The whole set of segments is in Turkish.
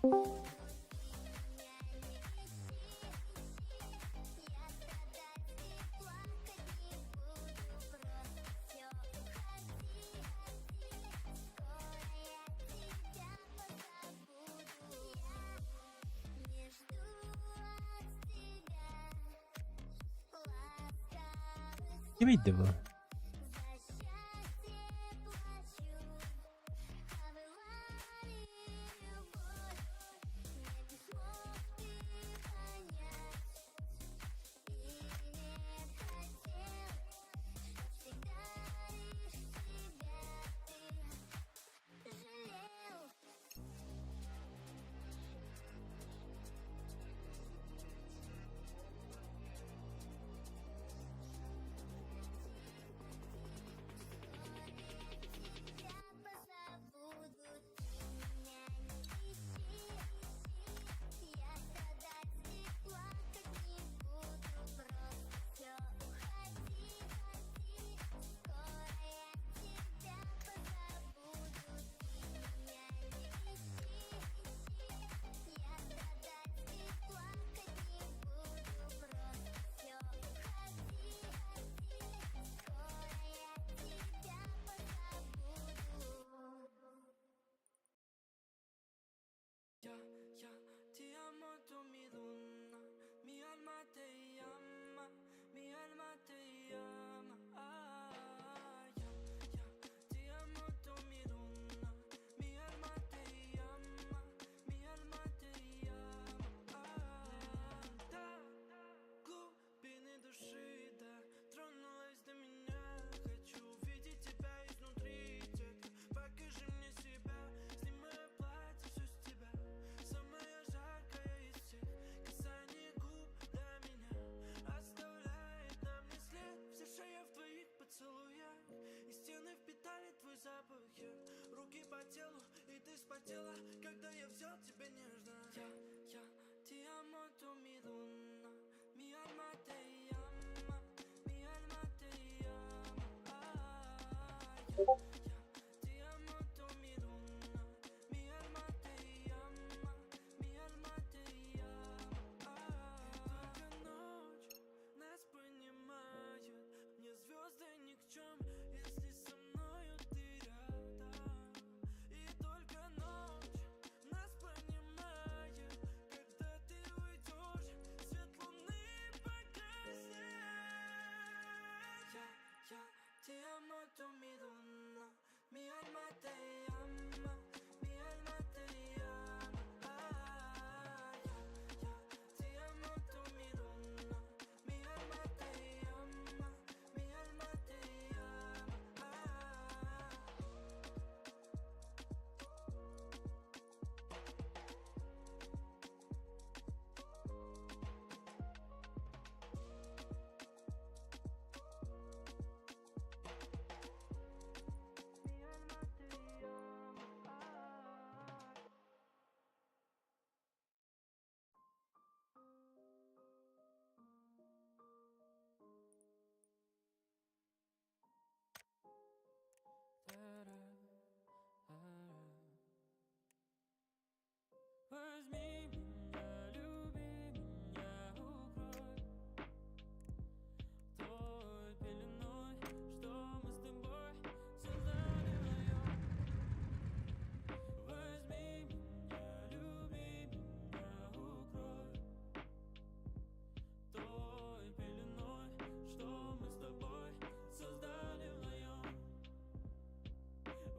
Kim miydi bu? Руки по телу, и ты вспотела, когда я взял тебя нежно. Я, ti amo tu mi donna, mi alma te llama, mi alma te llama. Ti amo tu mi donna, mi alma te llama, mi alma te llama. Только ночь нас понимает, мне звезды ни к чем, если со мною ты рядом. И только ночь нас понимает, когда ты уйдешь, свет луны погаснет. Я, ti amo tu mi donna, mi alma te llama, mi alma te llama. Ti amo tu mi donna, mi alma te llama, mi alma te llama. Возьми меня, люби меня, укрой той пеленой, что мы с тобой создали вдвоем. Возьми меня, люби меня, укрой той пеленой, что мы с тобой создали вдвоем.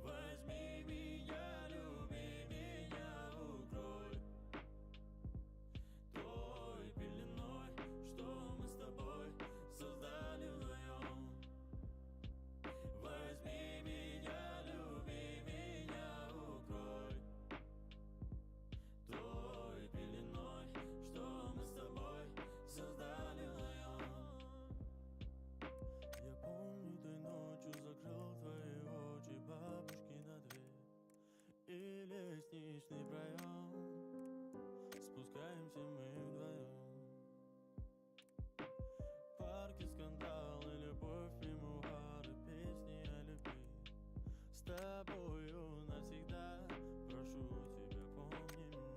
Возьми меня, люби меня, укрой той пеленой, что мы с тобой создали вдвоем. Возьми меня, люби меня, укрой той пеленой, что мы с тобой создали вдвоем. Я помню, той ночью закрыл твои очи, бабушки на дверь и лестничный проем. Спускаемся мы вдвоем. Парки, скандалы, любовь, мемуары, песни о любви. С тобою навсегда, прошу тебя, помни меня.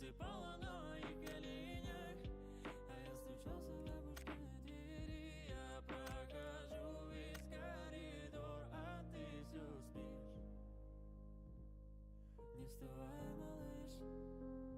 засыпала на моих коленях, а я стучался в бабушкины двери. Я прохожу весь коридор, а ты все спишь. Не вставай, малыш, ты мне говоришь.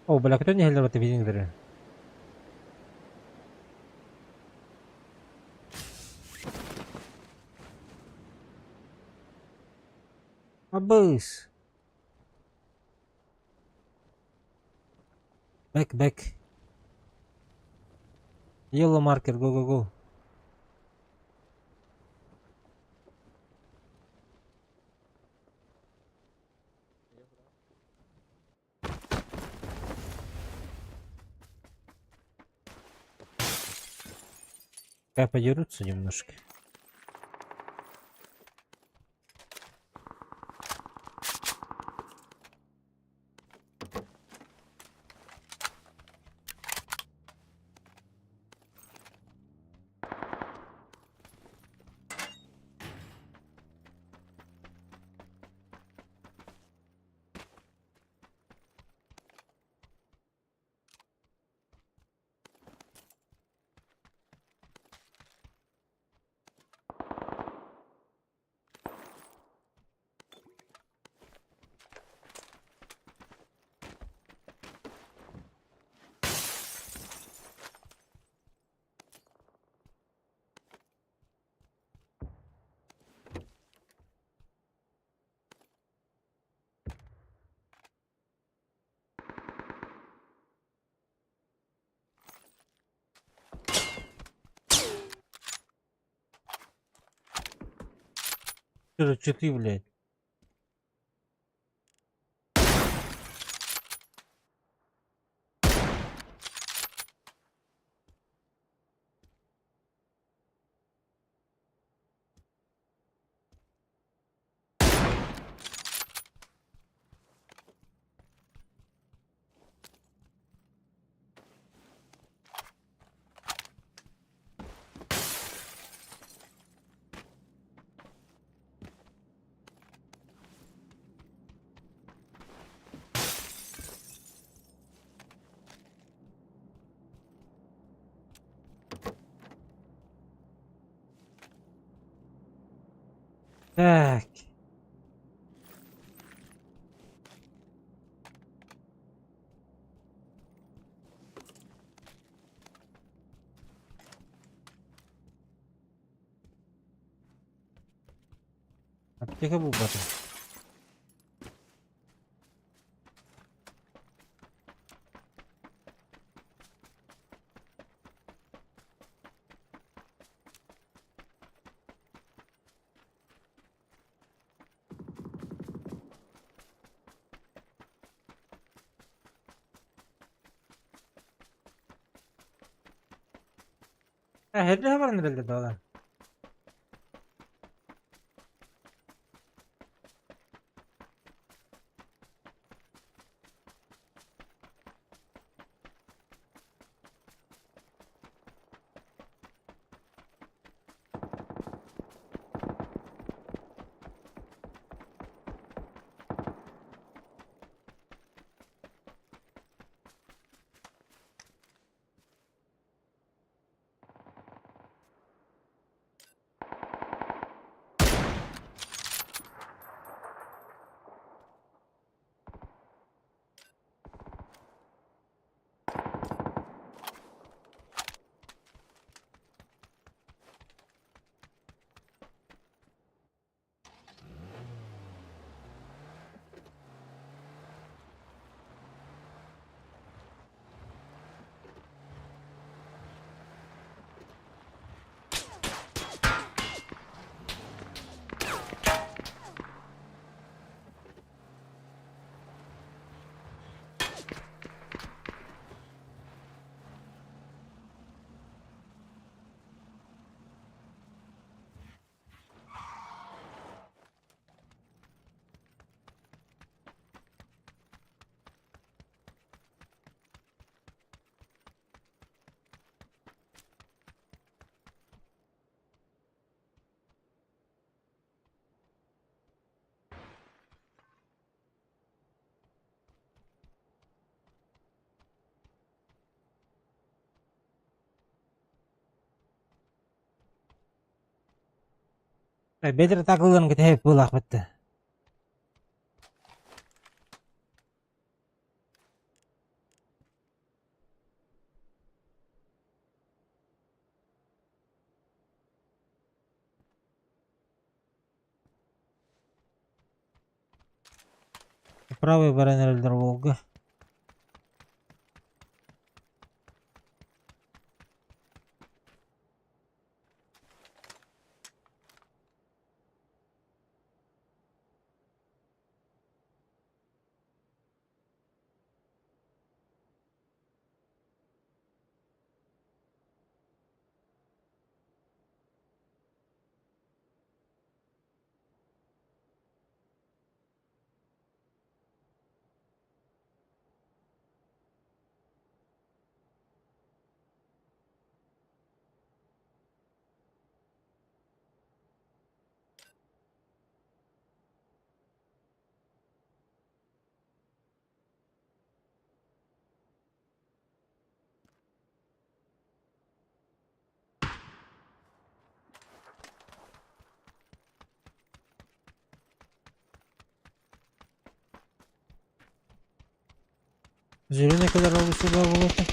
Oh, balakit ni hello TV dere. Abus. Back. Yellow marker, go. Подерутся немножко. читы, блядь. Так. Аптека был батон. Herhalde var nerede daha? Bedir takılgan kita hep bulak bitti. Правый баранер дорога. Zürü ne kadar olursa da bu bakın.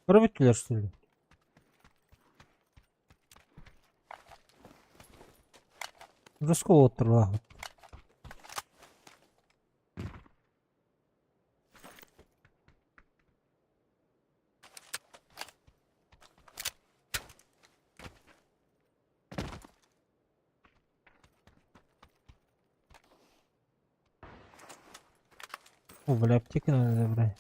Пробитtiler stüdyo. Рыскол отырла. О, бля, аптеки надо забрать.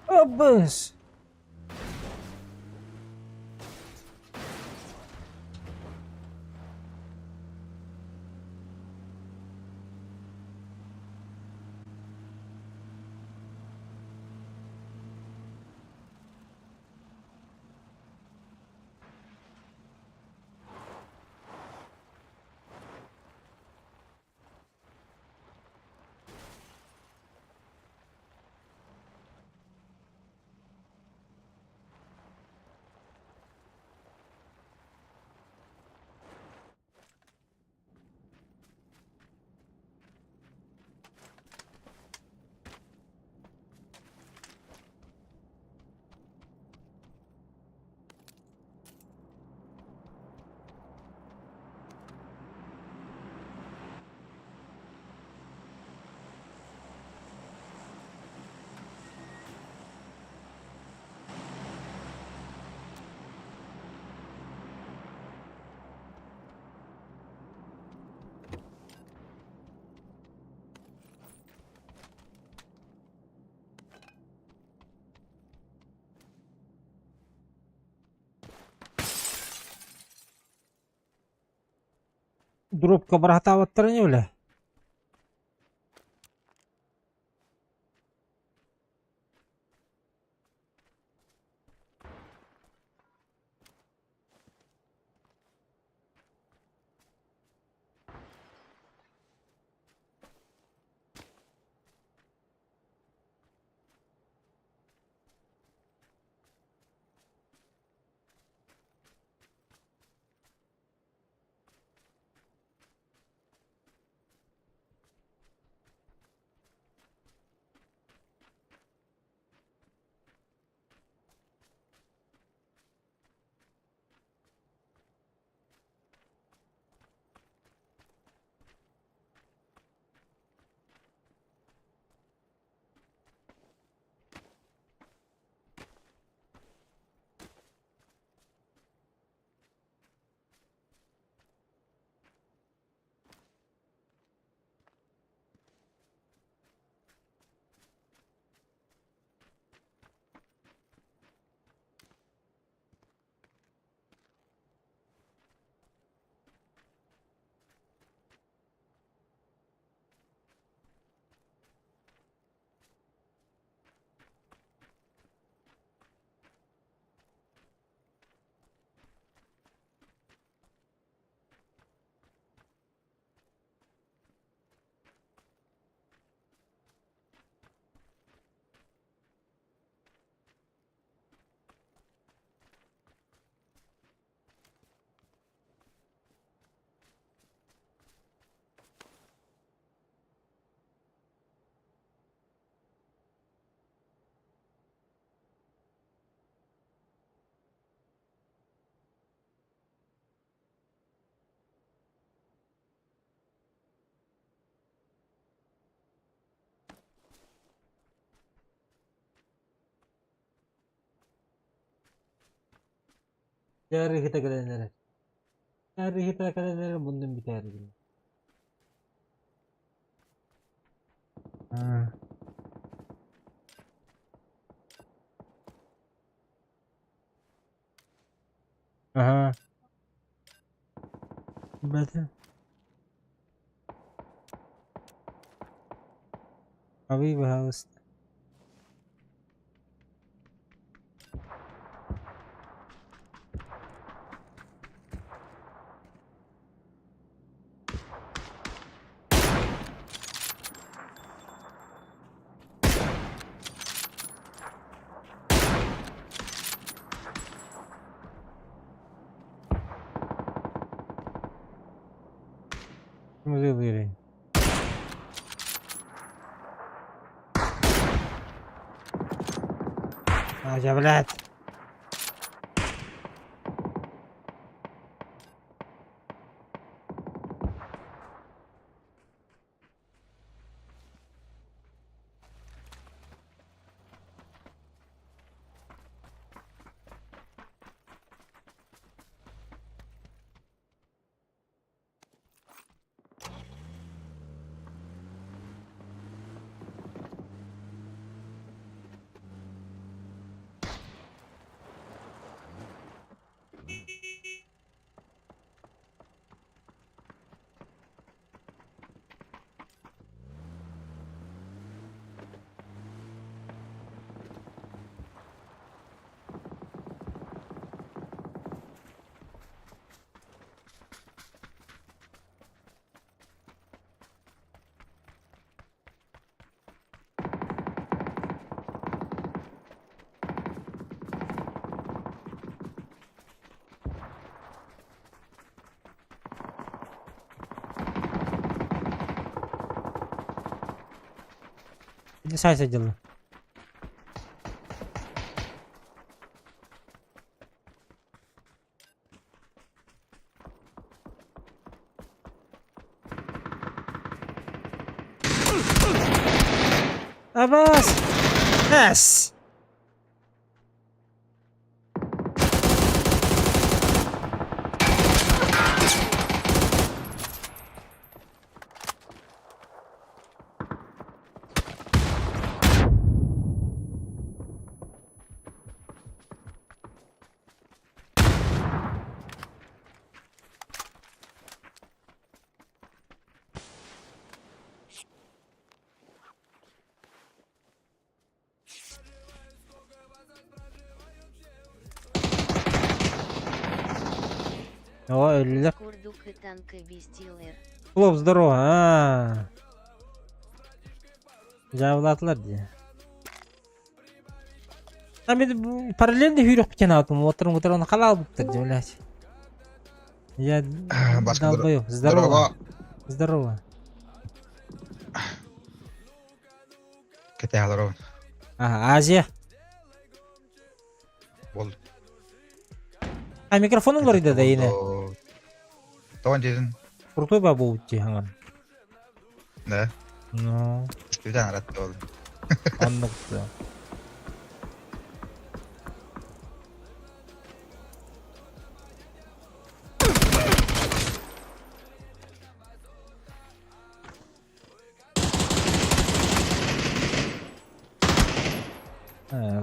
Обыз! Drop keberapa towernya ulah? Cari kita kedengaran. Cari kita kedengaran bundem bicara. Ah, aha. Betul. Abi house. Mesti diri. Ah, jablat. Itu saya saja loh. Abbas. Yes. О, өлілер. Курдук и танковый стилер. Клоп, здорово. Жабылатылар дие. Там мен параллельно хүйрек біткен атым. Отырын қалал бұптыр, блядь. Я долбоёб. Здорово. Здорово. Кете алар Азия. бол. Микрофоның бар еді да ені. Тоған жезін. Крутой ба бұл үтте хаңан. Да. Ну, Студиян ратты бол. аннықты.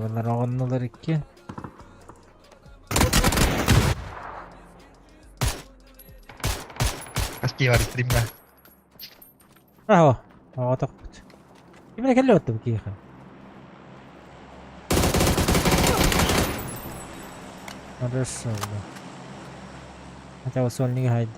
Bunlar oğanlılar iki. Kaski var istrimga. Bravo. Aa, takut. Gimana kelli ottu bu kiyika? Хорошо, да. Хотя вот сольник хайди.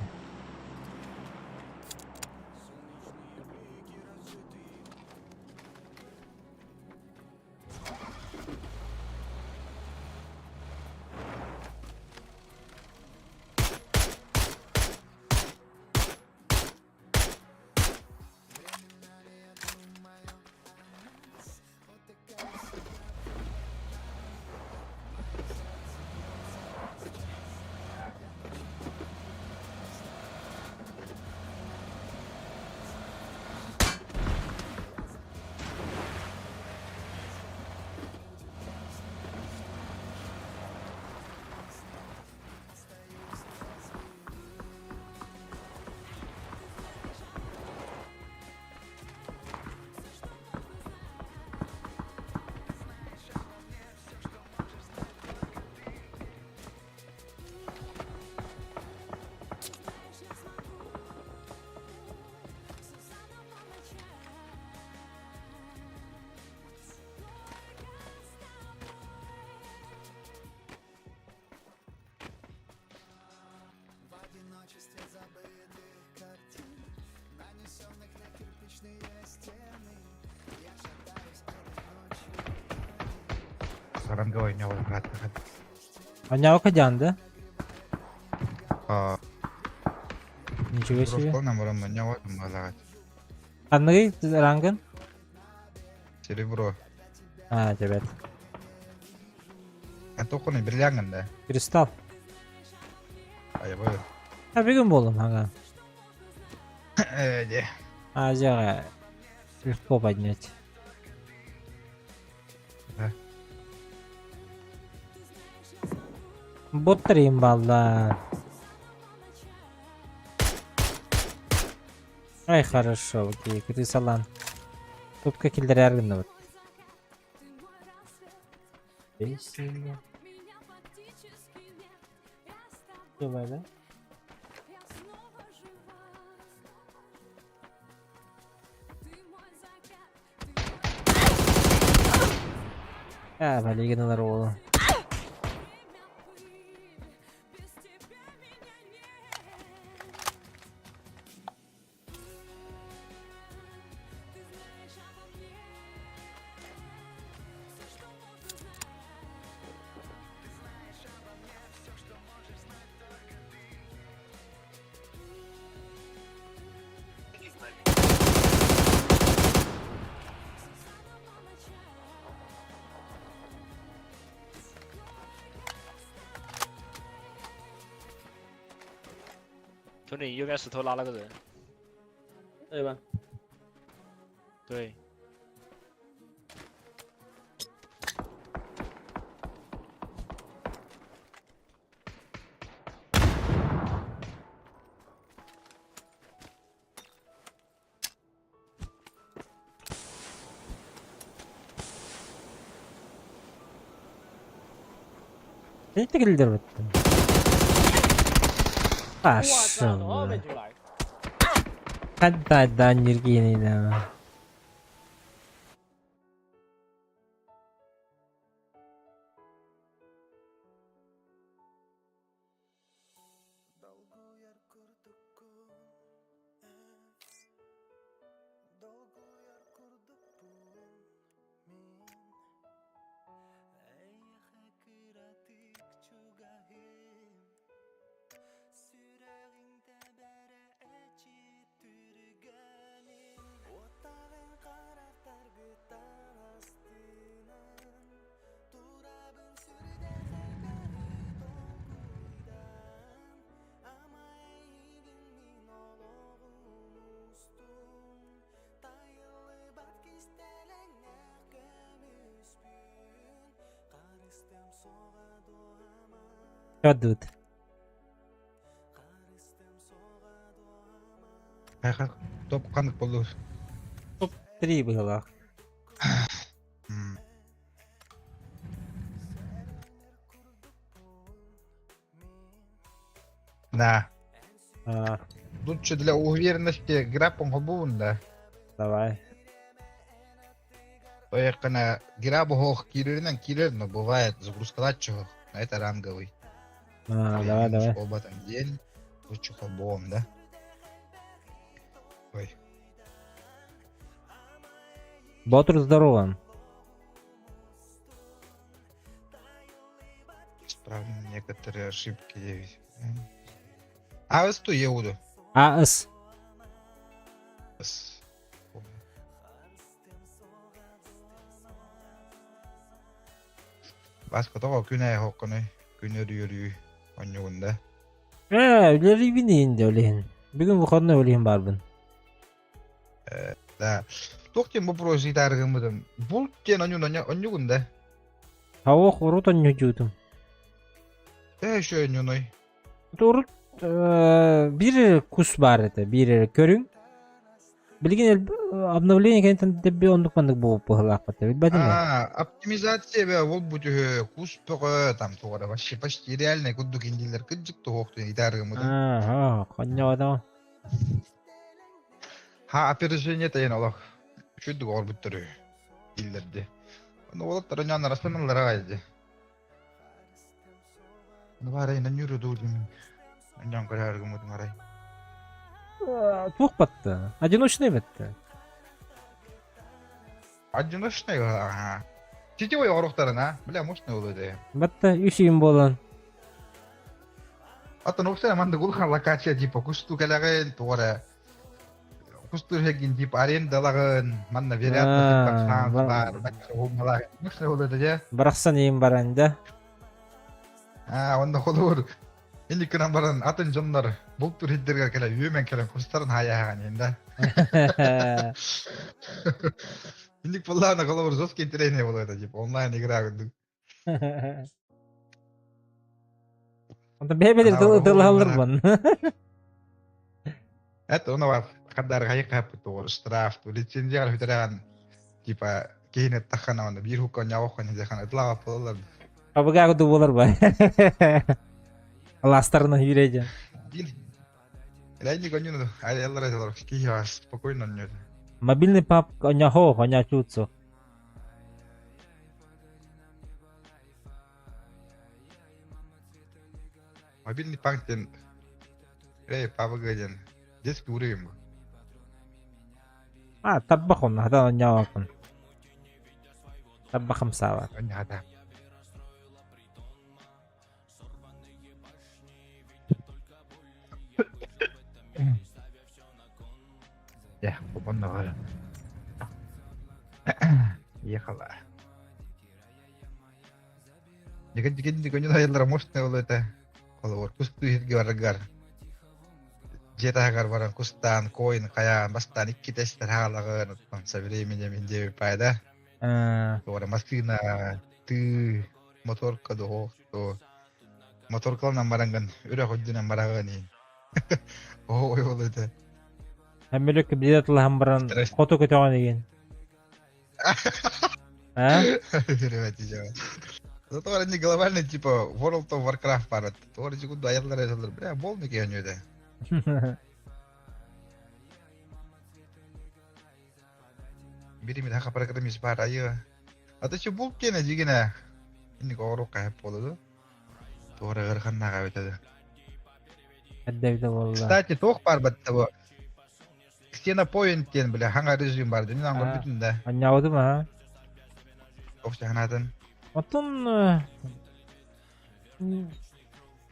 Saranга ойня бол рат. Аняу кадянда. А, Ничего себе. Рускол намором ойня бол малагат. Анныгы рангын? Серебро. Жабет. Токуны бирләнгән да. Кристалл. Аябы. Бегін болым ага. Де. Азияға легко поднять. Да. Боттар имбалдар. Ай, хорошо, окей, крысалан. Топка килдер әргінді бұд. Весело. Давай, да? Полигоналар олы.兄弟，右边石头拉了个人。对吧？对，Ne kilder бұд. 哇操，怎么没 Ашылы. 出来？ Қаддадан жүрген еді. Kadut. Kayka top kanık bulur. Три было. Hmm. Да. А, Лучше для уверенности грабом хобун, да. давай. Поехали грабу хох кирилlen кирилл, но бывает загрузка чего. На это ранговый. А, давай, давай. Оба там день. Лучше хобом, да. Ой. Ботр здорово. Исправлены некоторые ошибки. А вы что, Еуду? АС. Başka da o güne hokkunu günür yürüyü oynuğunda. Öyle bineyim de öyleyim. Bugün bu konuda öyleyim barbın. Da. Tokken bu projeyi targımıdım. Bul gen oynuğunda. Tavuk urutan yücüdüm. Şu oynuğunu. Urut bir kus var edi. Bir körün. Bilgin обновление kentin de bir onluk bandık bu hılakatı. Bilmedin mi? Оптимизация ve ол bu tühü kus toğu tam toğu. Почти реально куддук индилер кыджык тоğuqtu targımıdım. Ha, konya adam. Ha опережение тайын олақ. Шүддік ор бүттірі. Иллерді. Оны олаттар ойнан арасынылар ағайды. Оны бар айынан yürü дұрдым. Oynan karargımıdım aray. Tuğ battı. Одиночный bitti. Одиночный ага. Сетевой орықтарын а? Бля, мощный oluyordu. Bitti. Üşüyüm bolan. Атын оқсана манда гулхан локация типа кусту калагын тугара. Кусту хегин типа арендалағын. Манда вероятность типа шанс бар. Мощный oluyordu ya. Bıraksan iyiyim baranda. А, онда холур. Енді күнан баран атын жондар бұл тур хиддерге келе үйемен келе кустарын хаяған енді. Енді бұлланы холур жесткий тренер болады деп онлайн игра күндік. Onda bebeler dıl bun. Это оны бар. Қадар қайық қапы туғыр штраф, лицензияға хүтереген типа кейіне таққана онда бір хукан яуқан едеқан ытлаға болалар. Абыға күді болар ба? Ластарына үйрейді. Лайни конюну, аллар айталар, кейі спокойно оннёды. Мобильный пап оня хо, оня чуцу. Мобильный панктен, папагаден, детский уровень. А, таббах он, хада оня вакын. Таббахым сават. Он хата. Я, попонно говорю. Ехала. Дикан не наелдер мощный был это. Колор кусту хитги варгар. Жета агар баран кустан коин каян бастан икки тестер халагын со временем инде пайда. Тора машина ты моторка до то моторкалан баранган үрө ходдунан бараганы. Ой ол это. Хәммелек бидет ламбран фото көтөгөн деген. А? Зато они глобальный типа World of Warcraft парат. Тора жигут аярлар yazılır. Бля, болный ки ойнойду. Биримин хака программист бар айы. Ата чи бул кене жигине. Инди ору кайып болду. Тора гырханнага өтөдү. Әддәвде болла. Кстати, тох бар баттабы. Ксенопоинттен бля ханга режим бар. Дүнүн аңгыр бүтүндө. Оняуды ма? Окшаханатын. Потом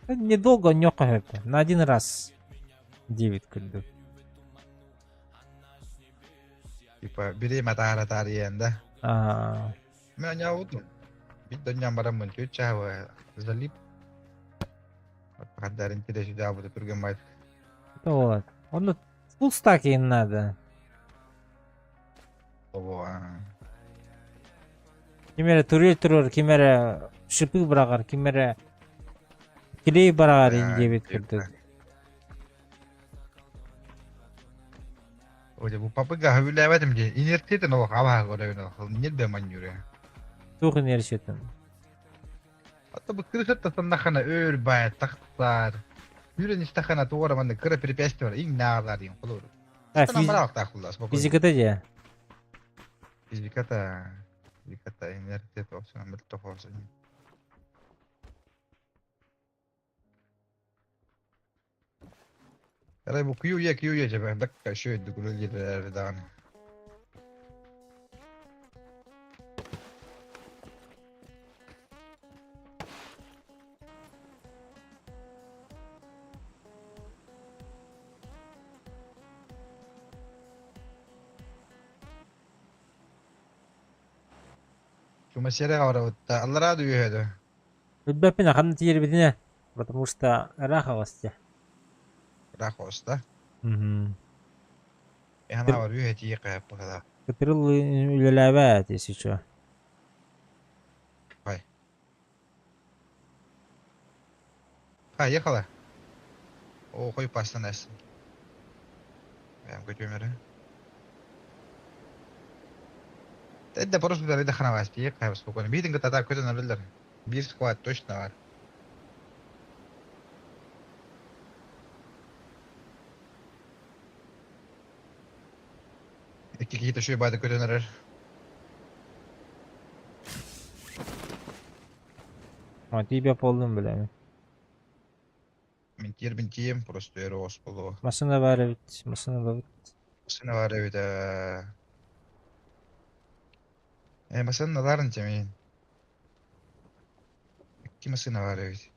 недолго нёка это. На один раз 9 күлдү. Tipa biri matahari tariyenda. Aa. Men nyawut. Bir dönem baram mı kötü çava. Zalip. Kaddarin tide şu cevabı da turgan bayt. Вот. Onu full stack in надо. Obo. Kimere turur, kimere şıpık bırakır, kimere kiley bırakır ince bitirdik. Oje bu papıga hülle evedim ki. İnertiydi no hava göre no. Nilbe manyure. Tuhun erişetin. Hatta bu kırışat da sana öyle bayat taktılar. Yürün istakana tuğra manda kıra pripesti var. İng nağlar diyeyim. Olur. Ha, Sana bana vakta kullas. fizikata ya. Fizikata. Fizikata inertiyat olsun. Amel olsun. Yaray bu kuyuya cebe. Dakika şöyle dugulu girer dağını. Şu mesele var o da. Allah razı olsun. Бэппина хамна тиер битине. Потому что раха васте. Rahosta. Угу. Ehna var üye tiye kayıp bu kadar. Катрил үлеләбәт, если что. Ha yakala. O koy pastan dersin. Ben götürüyorum. Dedde просто da dahana var. Tiye kayıp spokojno. Bir dinle tata kötü nalırlar. Bir squad точно var. İki kişi taşıyor bayda kötü nalar. А, тебя полным, бля. Bin tiyem просто eros polo. Машина var evet. Машина var. Sene var evet. Mesela naların cemeyin. İki masına var evet.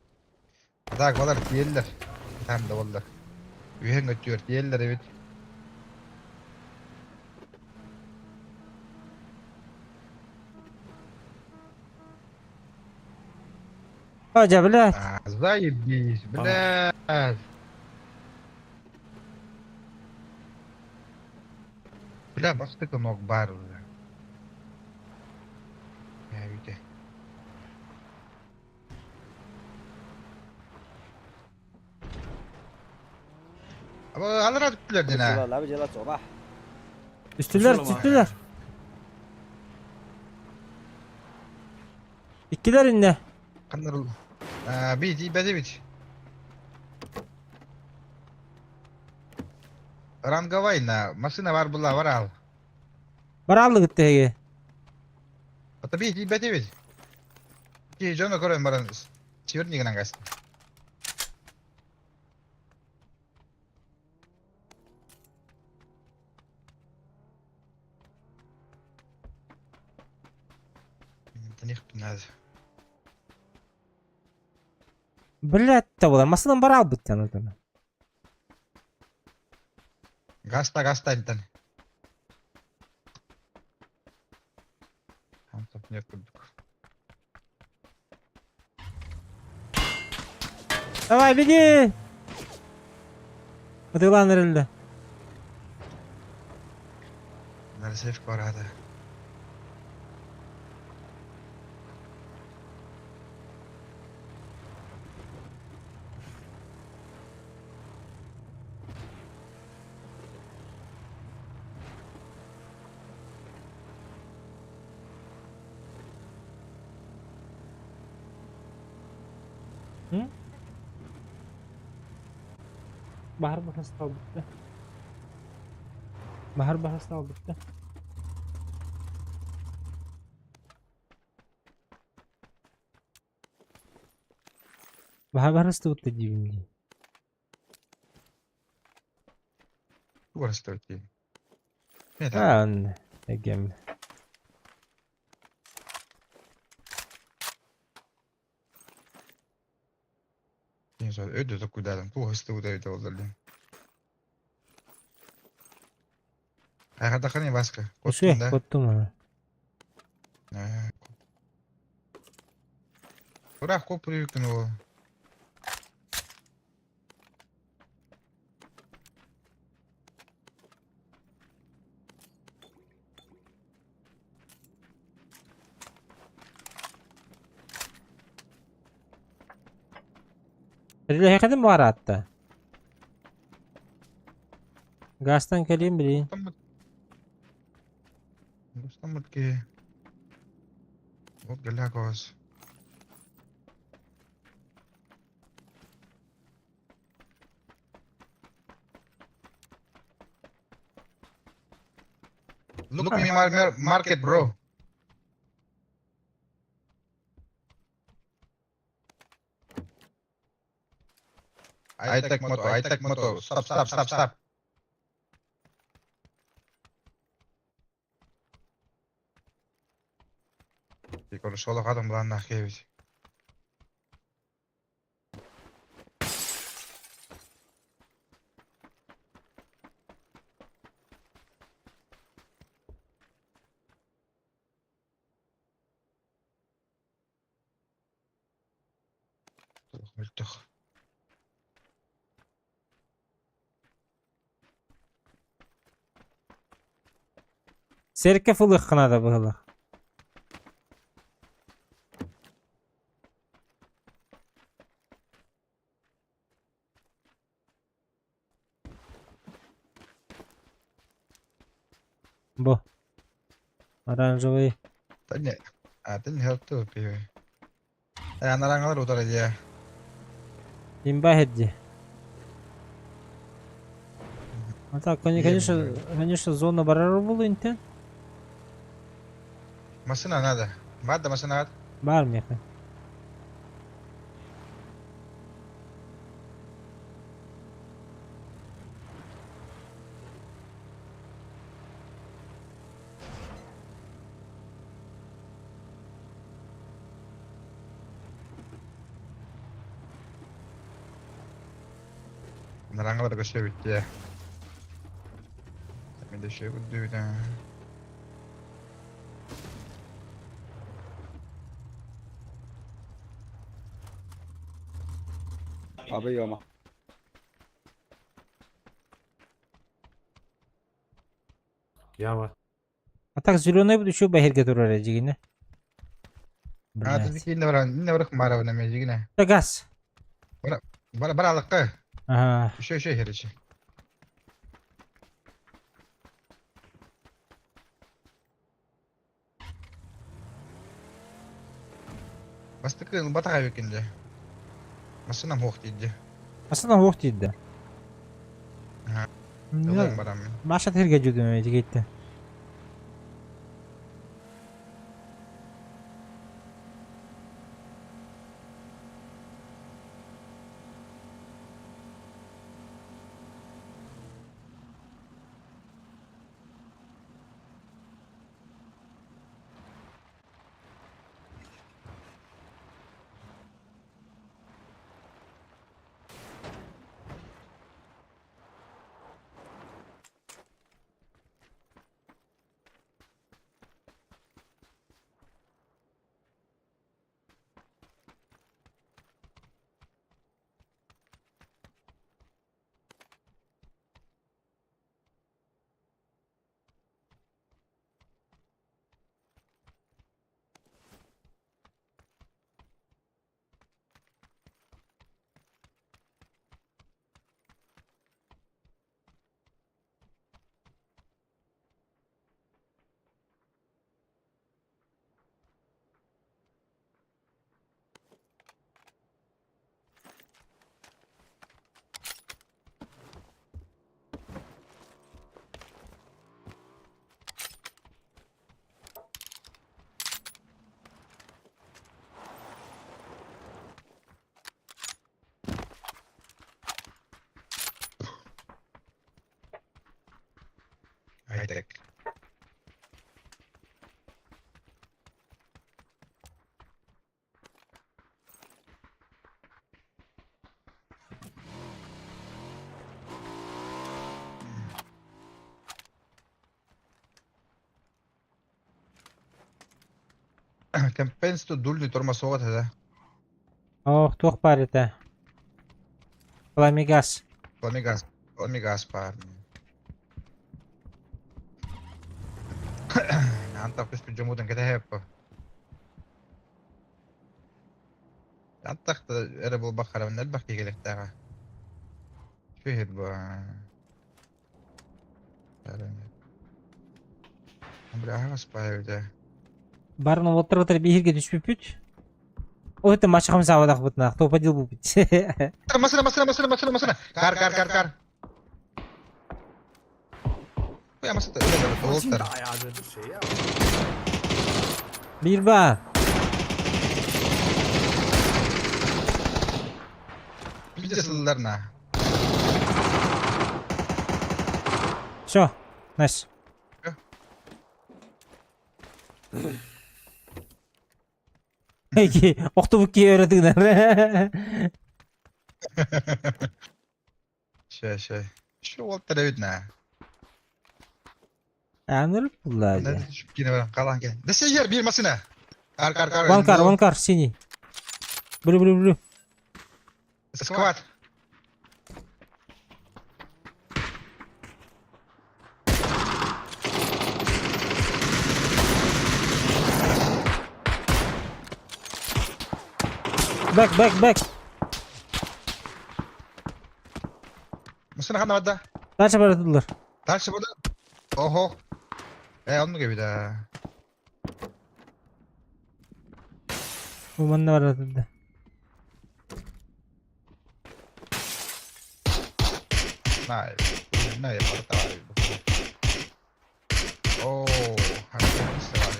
Daha kadar diyeller. Tam da valla. Üyen götürüyor diyeller evet. Hoca блядь. Заебись, блядь. Бля, басты ног бар уже. Ya bir de. Ama alır attılar dine. 来不及了，走吧。 Üstüler. İkiler inne. Kanlar ol. Bir bezi bit. Rangavayna, masına var bunlar var al. Barallı gitti hege. Hatta bir bezi bit. Ki canı koyayım baran. Çivirni gelen gaz. Tanıktın hadi. Блядь, та була. Масынан барал битти анатını. Gasta intan. Tam ne kurduk. Давай, беги! Атыган ырылды. Maalesef var hadi. Hı? Bahar bahası aldık da. Bahar bahası aldık da. Bahar bahası da uttu dibimde. Burası da öteyim. Ne de? Ha anne. Egem. Neyse ödü de kudadan. Bu hasta udayı da oldu. Ayakta nih baska. Şey, Kostunda. kuttum onu. Bırak kopur yükün o. Rili hekadim var hatta. Gazdan geleyim bileyim. Selamat ki. Oh, gila kos. Look me market bro. I take moto. Stop. Konuşalım adam bulan nakiyemiz. Mültük. Serke fılık kınadı bu hılık. Bu. Oranжевый. Tanya. Tanya help tuh piwe. Anak-anak udah aja. Имба хедди. А так, Конечно. конечно, зона барар был интен. Masına nada. Madda masına. Бар mı yakın? Anak-anak udah şey bitti ya. Bir de şey bu düğüne. Abi yama. Yama. А так, зеленый буду еще бахер который режигine. Ha tabii ki ne var kemara bana mecik ne. Да газ. Bara alık ka. Ага. Şey herici. Bastık batı kaybetkince. Masına mı hoktiydi? Aslında hoş değildi. Ha. Ya, Yollarım baram ben. Maşat herge cüdüm gitti. High tech. Campaigns to dulli turma soğut hada. Oh, tuh bar ete. Flamigas. Olmi gas par. Antak pis pijamudan kete hep. Antak da era bu bakara من البخ يقلك تاعها. شو هيد بو. Ambre ahas pa ده. Barın otur bir düşüp püç. O ete maçı hamsa avadak butnak. Topa dil bu püç. Masana. Kar. Ya masada öyle böyle voltar. Ayağıdır şey ya. Bir bar. Bir de sıllarına. Şu. Nice. Peki. Oktobuk ki öğrettiler. Şey. Şu voltar evitna. Anırıp bunlar ya. Ne düşüp yine var kalan gel. De şey yer bir masına. Kar. One car sini. Blue. Squad. Back. Masana kana wadda. Kaç para tutulur? Taşı burada. Oho. Alma gibi de. Bu bana var tutuldu. Nay parta var. Oh, harika var.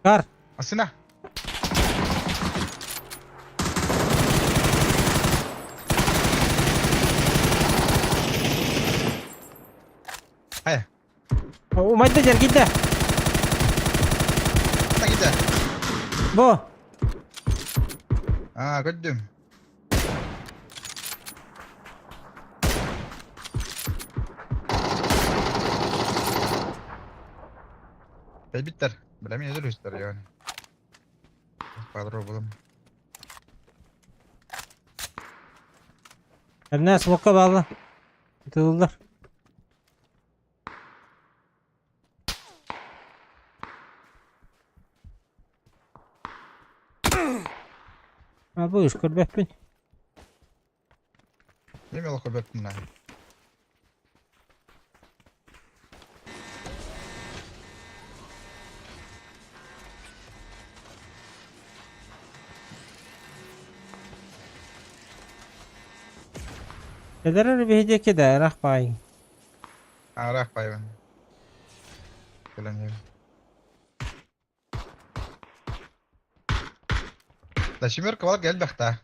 Kar. Masına. Hayır. O madde cer gitti. Sana gider. Bu. Gördüm. Bitter. Bilemiyor da üstler yani. Kadro bulalım. Eline smoke'a bağlı. Tutuldular. Ha bu iş kırbet bin. Ne mi alaka bektim lan? Kederer bir hediye keder. Ah bay. Arah payvan. Kelen ya. Da şimir kaval gel bakta.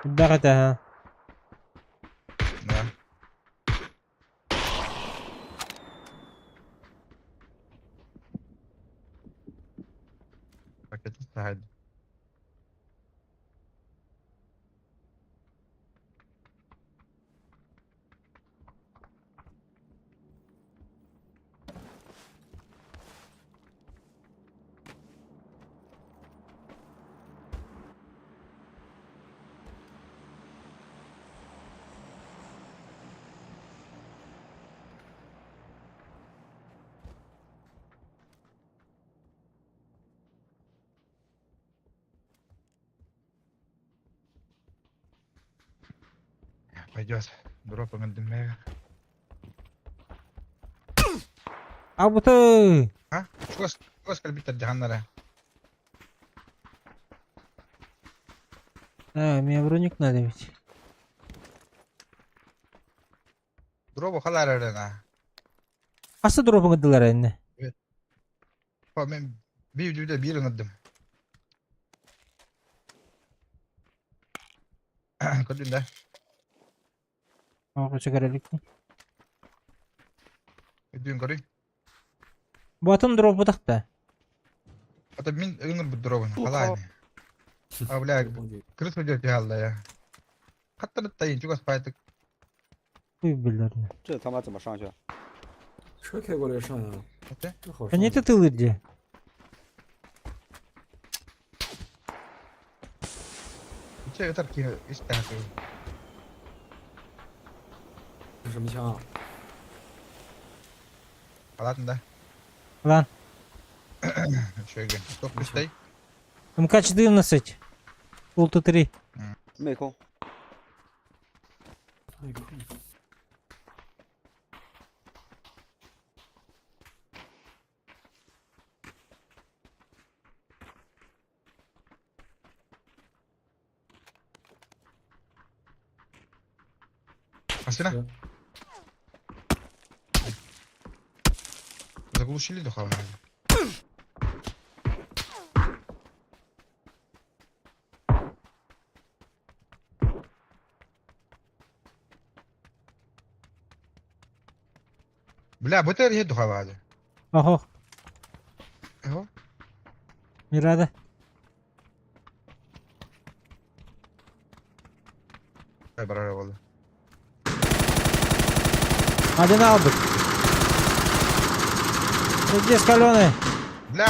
Dağıt ha. Ne? Paketin sahibi. Pойдет. Дропа на дымя. Abutu. А? Что скольбит от Джаннера? Ha, меня броник надо ведь. Drop'u kalar arana. Asa drop'un gıdılar enne. Ha men bir videoda bir ınıdım. Kadın da. Ama çıkarılık. Videon göreyim. Bu atın drop'u da. Hatta min ınır bu drop'un kalay. Abla kırık video diyorlar ya. Hatta da tayin çok spaytık. Kuy bilirler. 这他妈怎么上去？ 车开过来上呀， Okey. 这好 Ha 上 niye 去。 tığılır diye. İçe yatar ki ister. 这什么枪啊？ Kalatın da. Lan. Şöyle. Çok istey. Kaçtığını seç. Ulti 3. 妹空， 哎，空 Асина. Всё. Заглушили духовно. Бля, бутер є духовали. Oho. Ого. Mirada. Хай барара oldu. Hadi ne aldık? Где скаленый? Бля,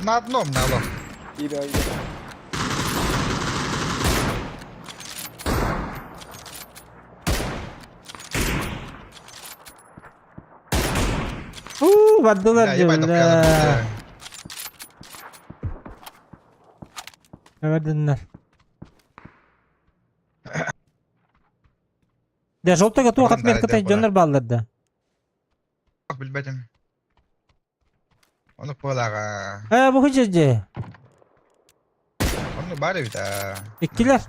на одном на лох. 一边一边。 Baddılar Bля, diyor. ебать, топляла. Bля. Verdinler. Ya желтого туох Oradan atmayı da kıtay depolar. döner bağladı. Bak bilmedim. Onu polaga. Ha bu hıcıcı. Onu bari bir daha. İkiler.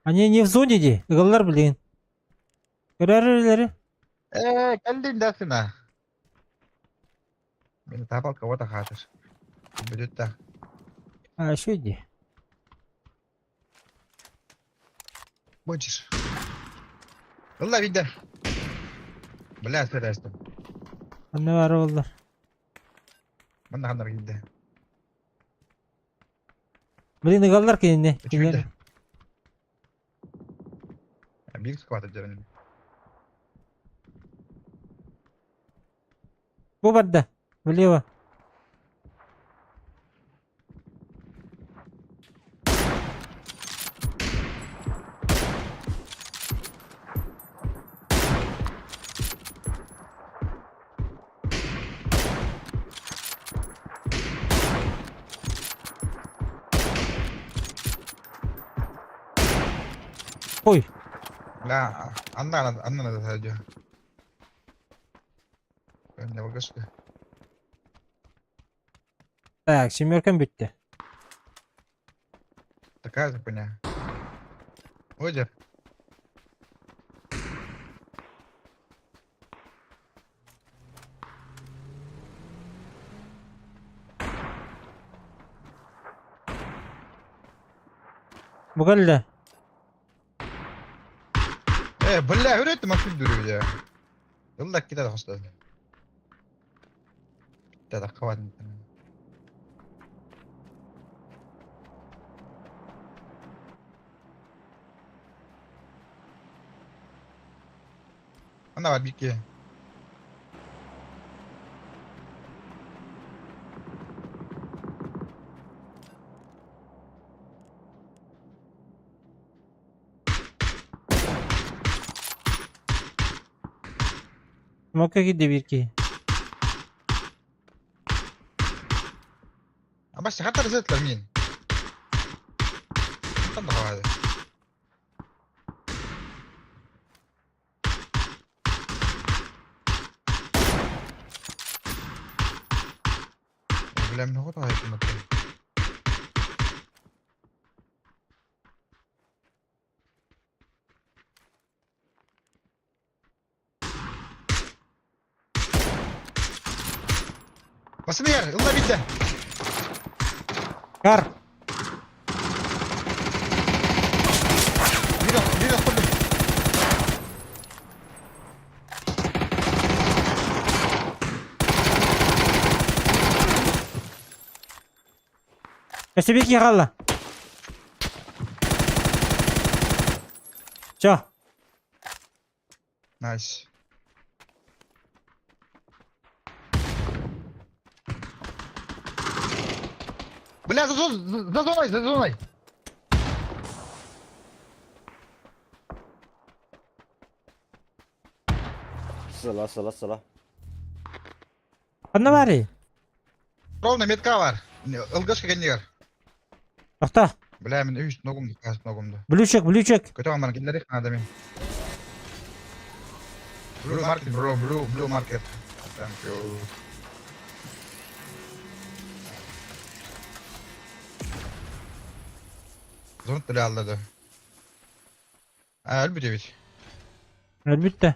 Они не в зоне ди. Галlar bilin. Görerleri. Geldin dersin ha. Beni tapal kavata hatır. Bir de Ha şu di. Bıcır. Valla bir de. Bela söylersin. Ne var oğullar. Ben de hanlar gidi. Bilin gallar ki ne? Üçüncü. Bir squat edeceğim. Bu badda. Влево. Ой, La anla da sadece. Ben de bakıştı. так, семеркам bitti. Такая запыня. Одер. Bu geldi. Бля, üretti makul duruyor ya. Yolda kita da hasta. Kita da kawan. Ana var bir ki. Smoke'a gitti bir ki. Ama hatta resetler min. Hatta da hava. Bilmem ne kadar hayatım bakıyor. Basını yer. Illa bitti. Kar. Bir okudum. Köstebek yakala. Ço. Nice. Бля, за зоной.死了。 Kanna bari. Ровно метка var. ЛГшка кендер. Toxta. Бля, мен üst nogumdu, kas nogumdu. Blue check. Kötü olmadan kimleri kanada men. Blue market bro, blue market. Thank you. Zon tüle alladı. Elbette bit. Elbette.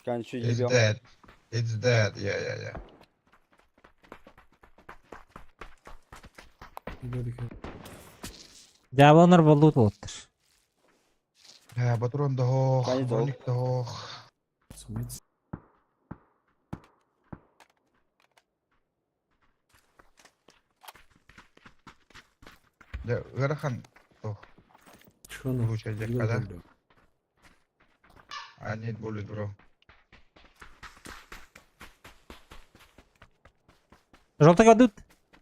赶紧去 It's 仪表。 dead. It's dead. Yeah. Gidedik ya. Cevablar bollu tutulur. Ya, patron da hoch, Kann ich auch. Wonik da hoch. Samet. Ya, Garahan hoch. Çıkanı. Bu çocuk Gidelim kadar. böyle. I need bullet bro. Желтый кадут.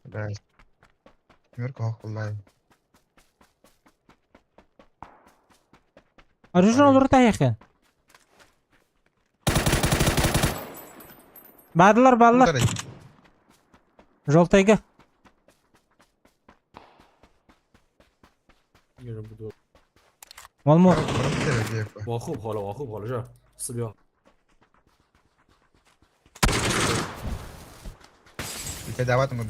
Да. Мирка hoch vallahi. Arjun olur da yakın. Bağdılar. Burada. Желтыйга. Yine bu da. Malmur. Vakıf hala ja. Sıbya. Bir davat mı?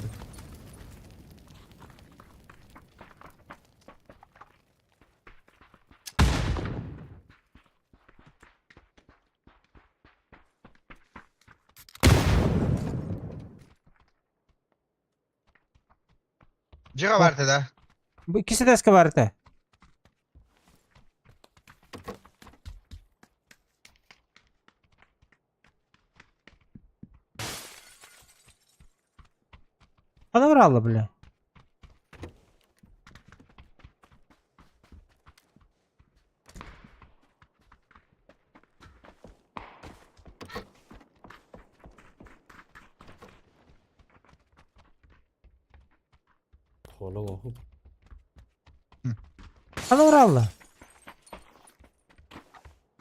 Ciga var da. Bu ikisi de eski vardı. Bana ver Allah bile. Hala vakıf. Bana ver Allah.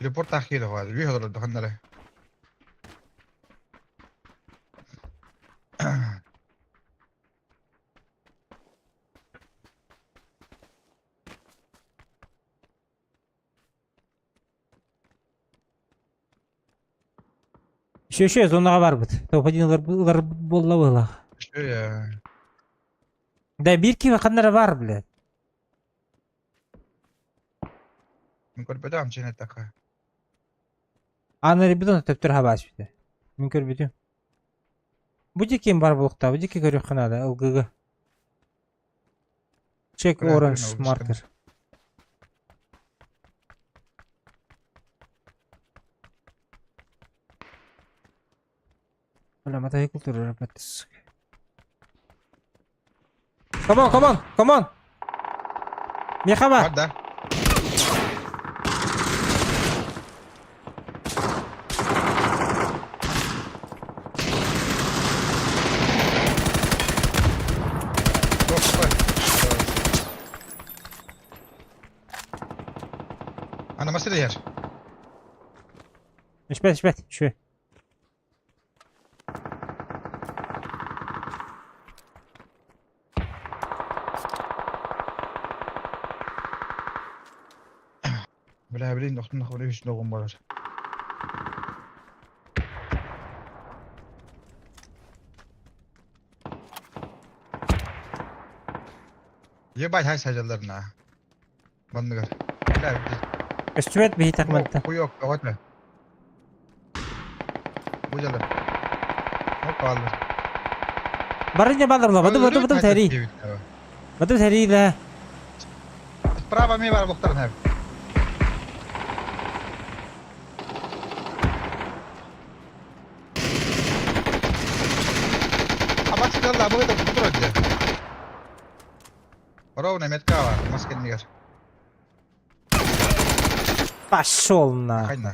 Report takhir هذا بيهضر دخلنا له. Şu sonuna var bu. Topadinler bolla bolla. Şu ya. Da bir ki kanlara var bile. Mümkün bedam çene taka. Anları bir tane töptür habas bir de. Mümkün bütün. Bu kim var bulukta? Bu görüyor kanada. Ilgıgı. Check Bırak, orange bırak, marker. Hola, mata de cultura, repetes. Come on. Vieja va. Hadi. Ana masada yer. İşbet. Şu. Bela bilin doktorun haberi hiç doğum var. Yebay hay sacalarına. Bandıgar. Bela bilin. Üstümet bir takmadı. Bu yok, kapatma. Bu cadı. Hop kaldır. Barınca balırla. Bıdı teri. Bıdı teri de. Справа ми бар Бухтар нәп. Абат çıkarlar bu da budur ödü. Ровно метка var. Masken nigar. Пошел на. Kayna.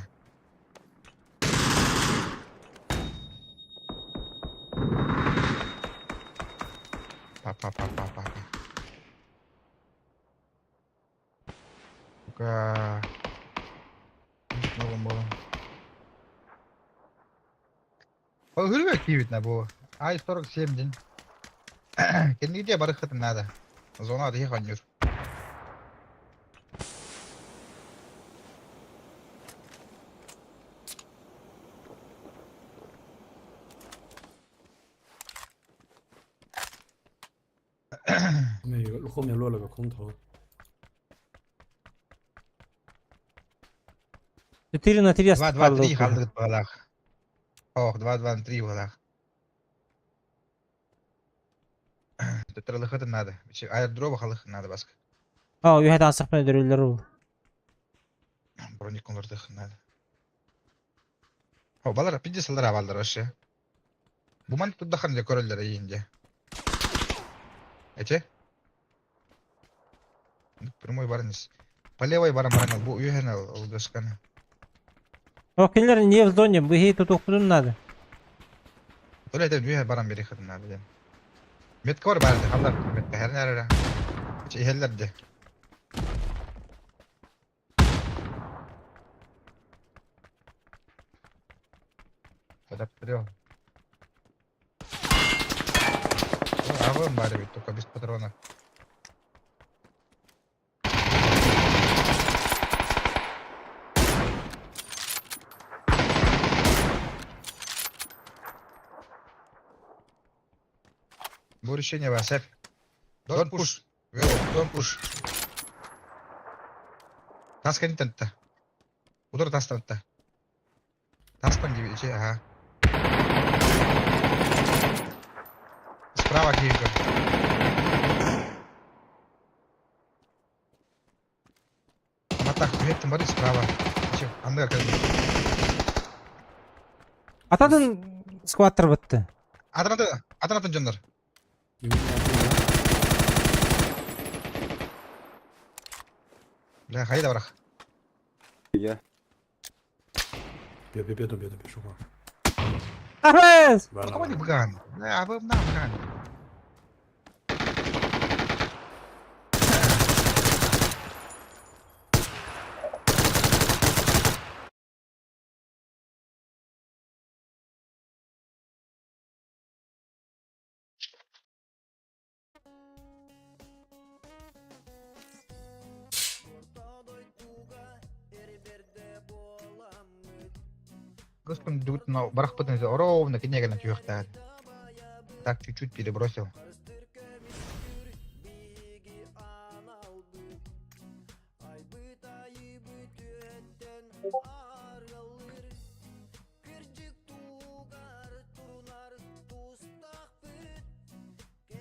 Pa. Buka. Bolom. O hürmek kibit ne bu? Ay 47 din. Kendi diye barık hatın nada. Zona diye kanıyor.后面落了个空投， 4 на 3 2-2-3 kaldık balak. Oh 2-2-3 balak. Tuturalı hatın nada. Airdrop halık nada baskı. Aa, üyede asık beni dörüller oldu. Броник оларды нада. О, балар пиджи салдыра балдар вообще. Буман тут дахан же көрөлдөр ийинде. Эче? Прямой барыныз. По левой барам бу үйен ол дөсканы. O kimlerin niye в зоне? Bu hiç tutuk budun nadı. Öyle de үйен барам бери хатын нада дем. Метка бар барды, халдар метка her nere. Эче ихеллерде. Подопрёл. А вон барит, только без патронов. Бу решение вас, Эф. Don't push. Don't push. Таскан тентта. Удар тастанта. Таспан gibi şey, ага. Справа Киевка. Матах, привет, смотри, справа. Че, анда как? Atadın squatter bitti. Adana'dan canlar. 因为 La, haydi bırak. 爷，别动，别说话， Ahmet! 完了 Kamu di bukan. Nah, apa benar bukan. Господи, тут на барах потом ровно к ней на тюрьмах. Так чуть-чуть перебросил.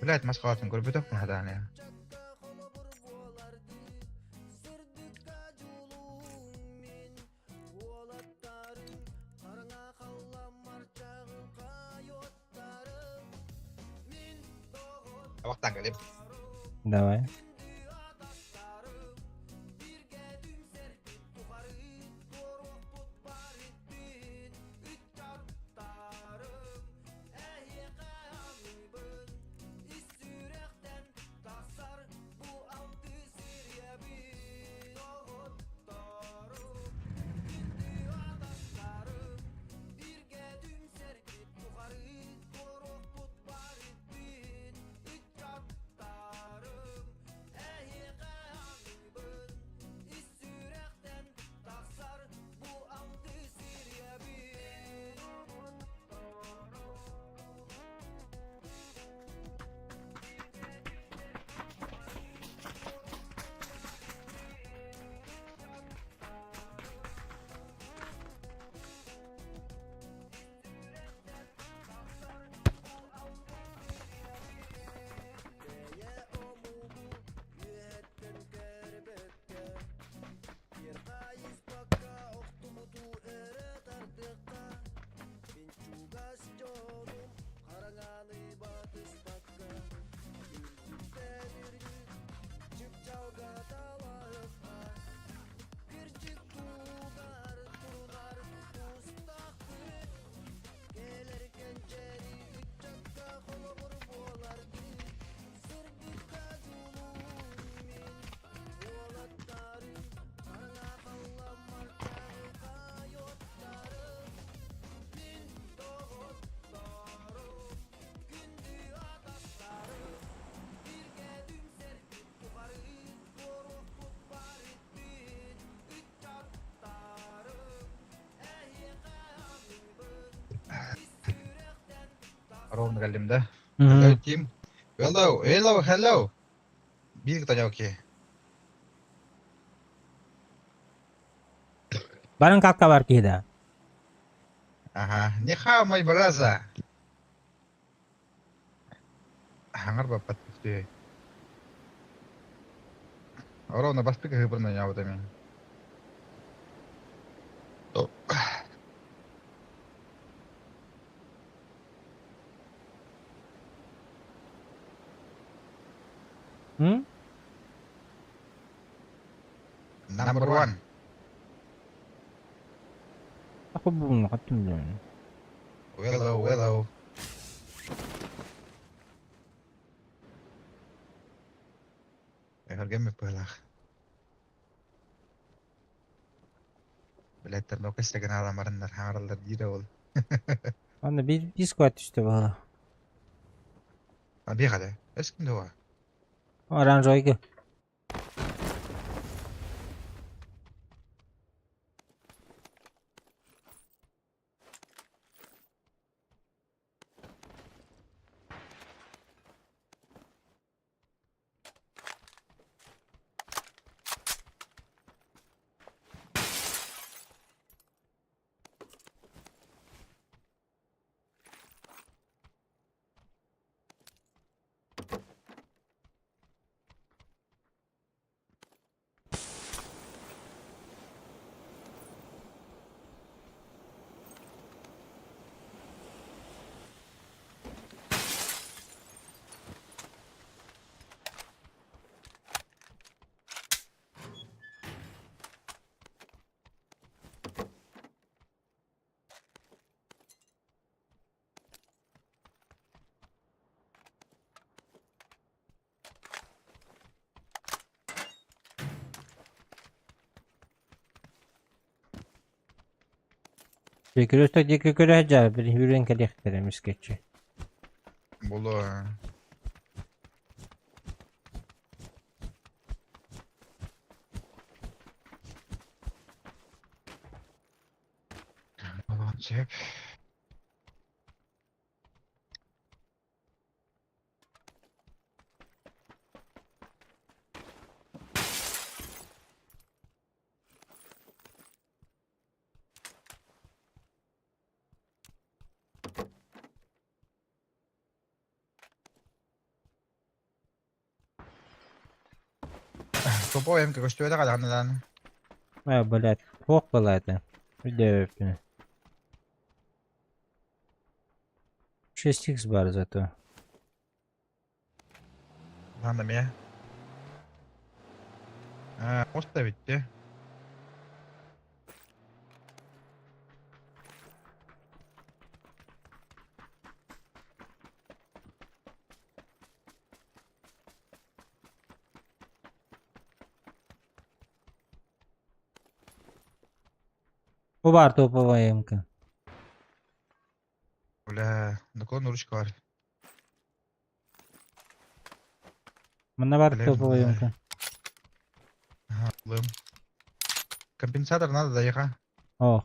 Блять, маскалатын көріп өтіп мына даны. Abak tanggalip. Давай. Ровно галимда. Hı Hello hı. team. Hello. Bir tanya oke. Barın kakka var ki de. Aha, ni hao my brother. Hangar bapat tuh. Ровно баспика хыбырна яудами. Hı? Number one. Ako bunu katılmıyorum. Hello. Hargame pala. Biletler no kese ganala maranlar hangarlar jira ol. Ben de bir squat işte bu. Bir hade. Eskin doğa. Oran Roy'gu. Teşekkür ederim. Bir hürren kalekterimiz geçi. Bulu. Cep. Topo hem ke koştuğu da kadar lan. Ha böyle çok balaydı. Bir de öptü. 6x var zaten. Lan da ya. Ha, most da bitti. Bu var topu var ki. Bula, dokon uruş var. Bunda var Bilerim topu var vallahi. ki. Ha, oğlum. Kompensator nada da yaka. Oh.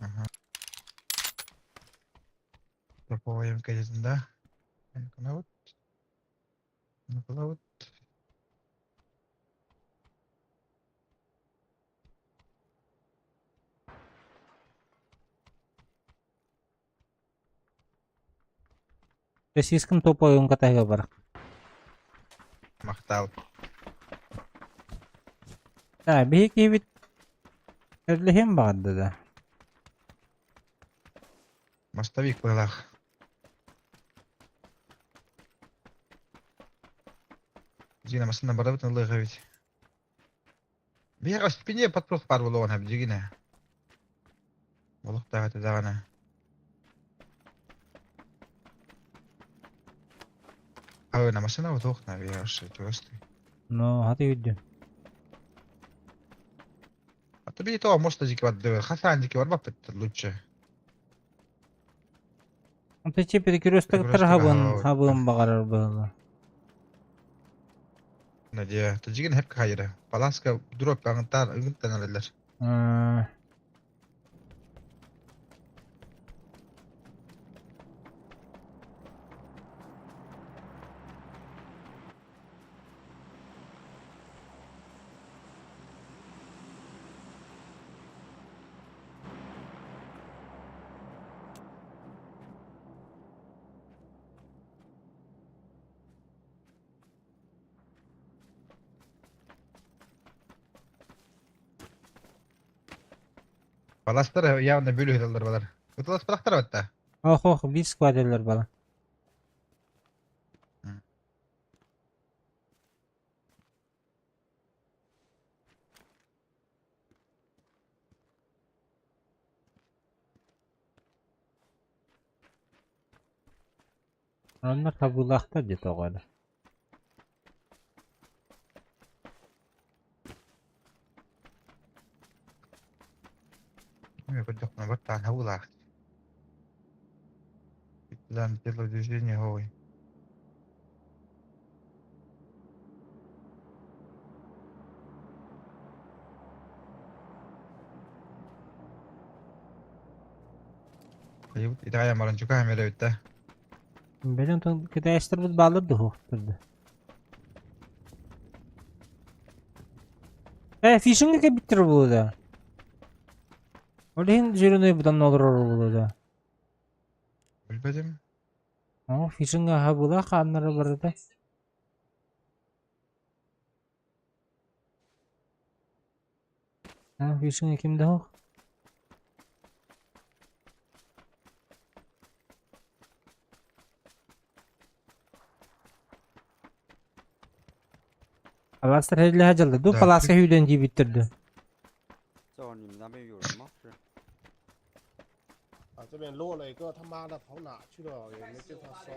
Aha. Topo hem ke yüzünde. Kanavut. Kanavut. Sesiskin topu oyun katayga var. Maktal. Ha bir iki bit. Ödlehim vardı da. Мостовик пылах. Дина машина барабит на лыга ведь. Бега в спине подпрос пару лона бдигина. Волох так это давана. А на машина вот окна бегаешь, просто. No hadi gidiyorum. А то бей то, может, дики вот хасандики вот бапет лучше. Peki bir kürüstek Kürüstek habın hava- habın bağırır böyle. Надя, то дигин хеп кайра. Паласка дроп аңтар үгүнтен алалар. Balastar yağında bölü hırılır balar. Kutulas bıraktar hatta. Oh bir squad eller bala. Onlar tabulakta diye toğalı. Я подох на бата на улах. Lan телодвижение ой. Ayıp idaya maran çok kamera bitti. Benim ton kıdaştır bu bağlı da hoşturdu. Fishing ke bitir bu da. Orada jürünü budan ne olur bu da. Bilmedim. Ama fishing ha bu da kanları barada. Ha fishing kimde o? Palastar hele hajaldı. Du Da, palaska hüyden bitirdi. 这你们那边有人吗？是。啊，这边落了一个，他妈的跑哪去了？也没见他烧。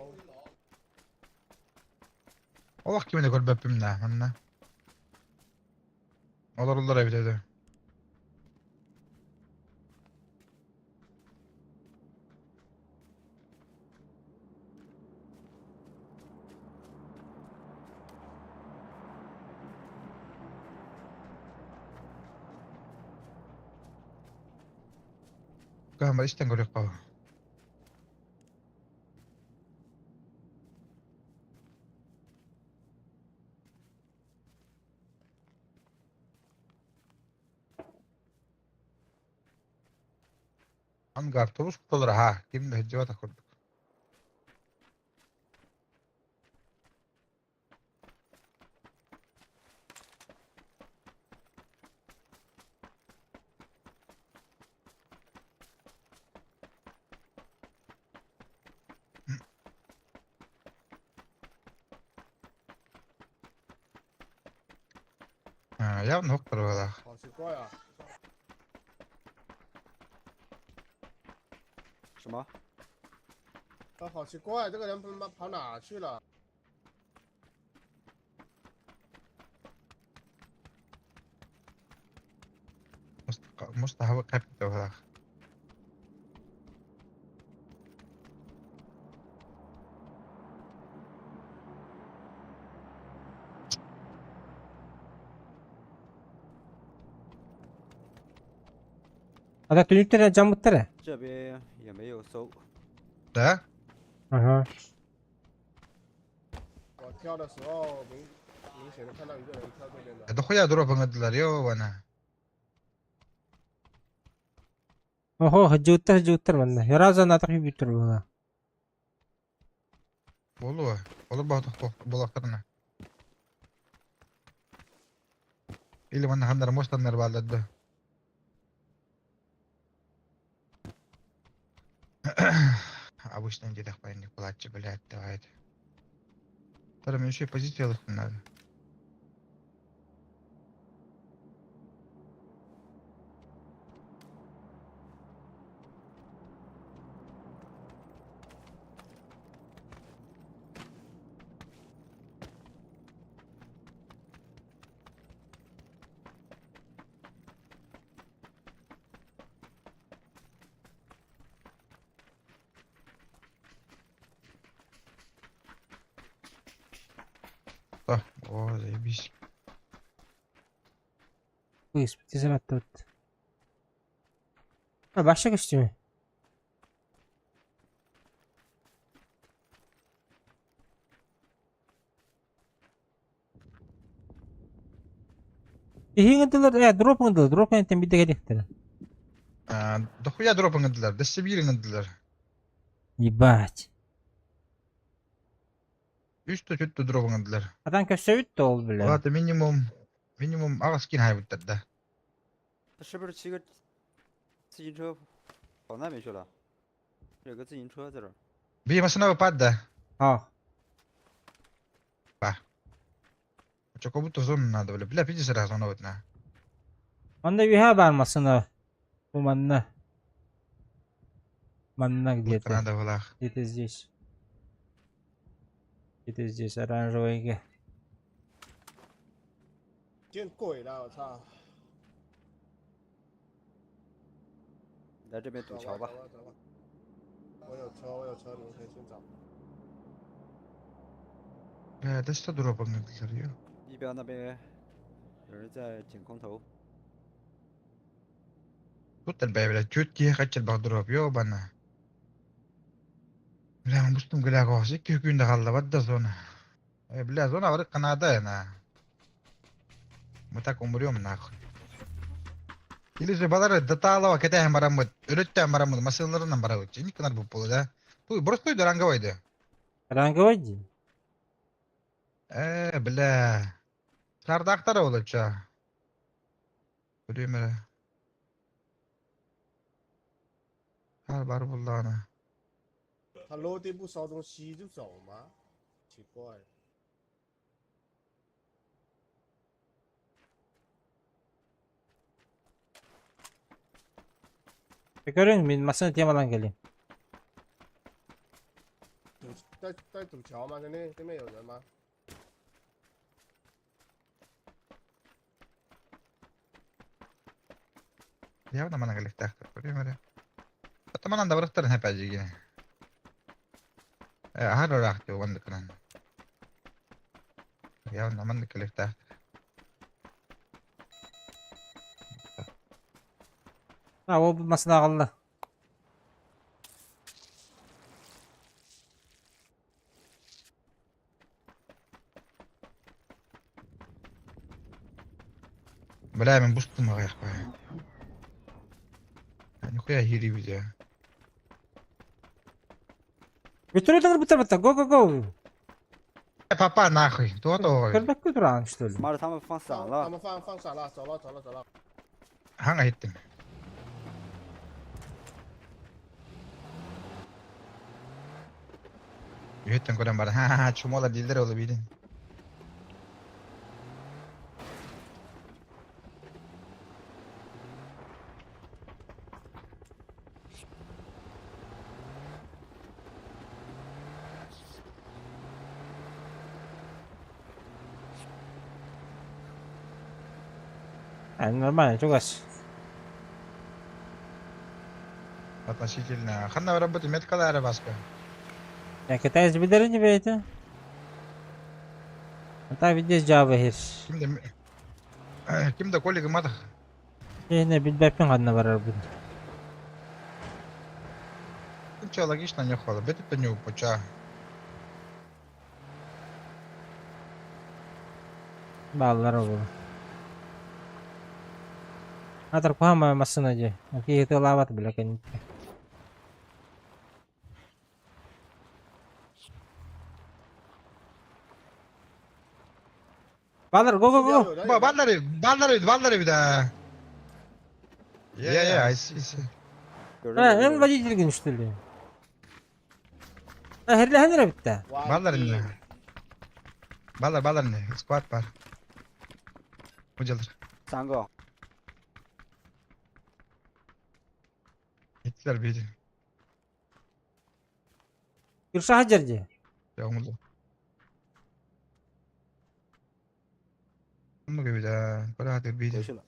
Allah kimine kol bepim ne manna. Olur evde. Kamera işten görüyor baba. Hangar tobus kutuları ha. Kim de heceva takıldı. Ha, ya noktalar valla. 好奇怪啊！什么？啊，好奇怪，这个人他妈跑哪去了？ Mustafa kapitte valla. Ada tünüktere camıttere. 这边也没有搜。 Da? Aha. 我跳的时候明显的看到一个人跳这边的。 Dokuya drop'un adılar yo bana. Oho hıcıttır bende. Yarazan atak bitir bu da. Olur. Olur baktık bulaklarına. İli bana hanlar mostanlar bağladı. Обычно где-то пойми плачь, блядь, давай. Там еще и позиция надо. Так, о, заебись. Bu ismi sebat tut. Ha başka güçlü mü? İyi drop ngıdılar, drop enten bir de gediktir. Дохуя дроп'un adılar, Десибир'in adılar. Yibat. Üstü kötü drop'un adılar. Adam kösevit de ol bile. Valla minimum ağız kin hayvıttır da. 他是不是骑个自行车跑那边去了，有个自行车在这儿。 Bir masına padda. Ha. Çok bu tozun nadı böyle. Bile piji sıra sonra otna. Onda bir haber masını. Bu manna. Манна Bu где-то. tana da valla. Где-то здесь. Где-то здесь оранжевый. 见鬼了，我操！来这边堵走桥吧。走吧走吧。我有车，我有车，你们可以先走。 Ya desta drop anlatılır ya. 一标那边有人在捡空投， Tut el böyle çöt diye kaçır bak drop yo bana. Bilen bustum gila koğusu 2 günde kaldı badda sonra. Bilen sonra varık kanada ya na. Mutak umuruyorum na. İlisi baları datağla vakete hem baramı. Ürütten baramı. Masıllarından baramı. Ne kadar bu pulu da. Bu burası duydu rangavaydı. Ранговый? Bile. Sardaklara olacak. Biliyorum öyle. Var bullağına. 他落地不收东西就走吗？奇怪。 Görün mü? Masını temadan geleyim. 在堵桥吗？那边有人吗？ Ya da bana gelip taktı. Biliyorum öyle. Ataman da bıraktıran hep acı yine. Har rahat yok bandı kıran. Ya da bana gelip taktı. Ha o masına kaldı. Bela ben bustum ayak be. Yani koya hiri bir ya. Götürüyorlar bu tarafa. Go go go. Papa nahıy. Tuğa tuğa. Körbek götüren işte öyle. 妈的，他们放伞 他 了， 们放闪了，走了走了走了。 Hangi hittim? Hittim kodan bana. Ha çumola dildir olabilir. Yani normal çok az. Относительно. Ханна работает меткала арабаска. Yani kıtayız bildirince beydi. Hatta bir cevabı hiç. Kimde kolegi madı? Ne bilbepin kadına varar bu. Kimçe logично не хода. Бетит не упоча. Bağlar o bu. Atar kuhama masına aja. Oke itu lawat belakang. Bağlar go go 这边 go. 有人 Balları bir daha. Yeah, I see. 有人 Ha 有 en 人 bacı ilgin üstüldü. Ha herle henre bitti. Balları ne? Ballar ne? Squat var. Hocalar. 3个， Gittiler bir. Gürşah Hacerci. Yağmurlu. Bunu gibi de. Para hadi 回 bir. 去了。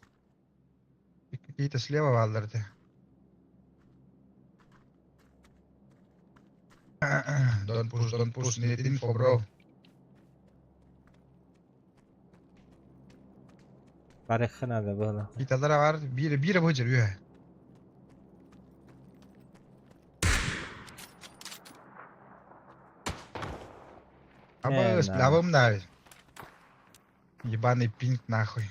İyi sleva varlardı. Don't push, need info bro. Tarihine de böyle. İtalara var, bir bıcır üye. Ama splavım da. Ебаный пинг нахуй.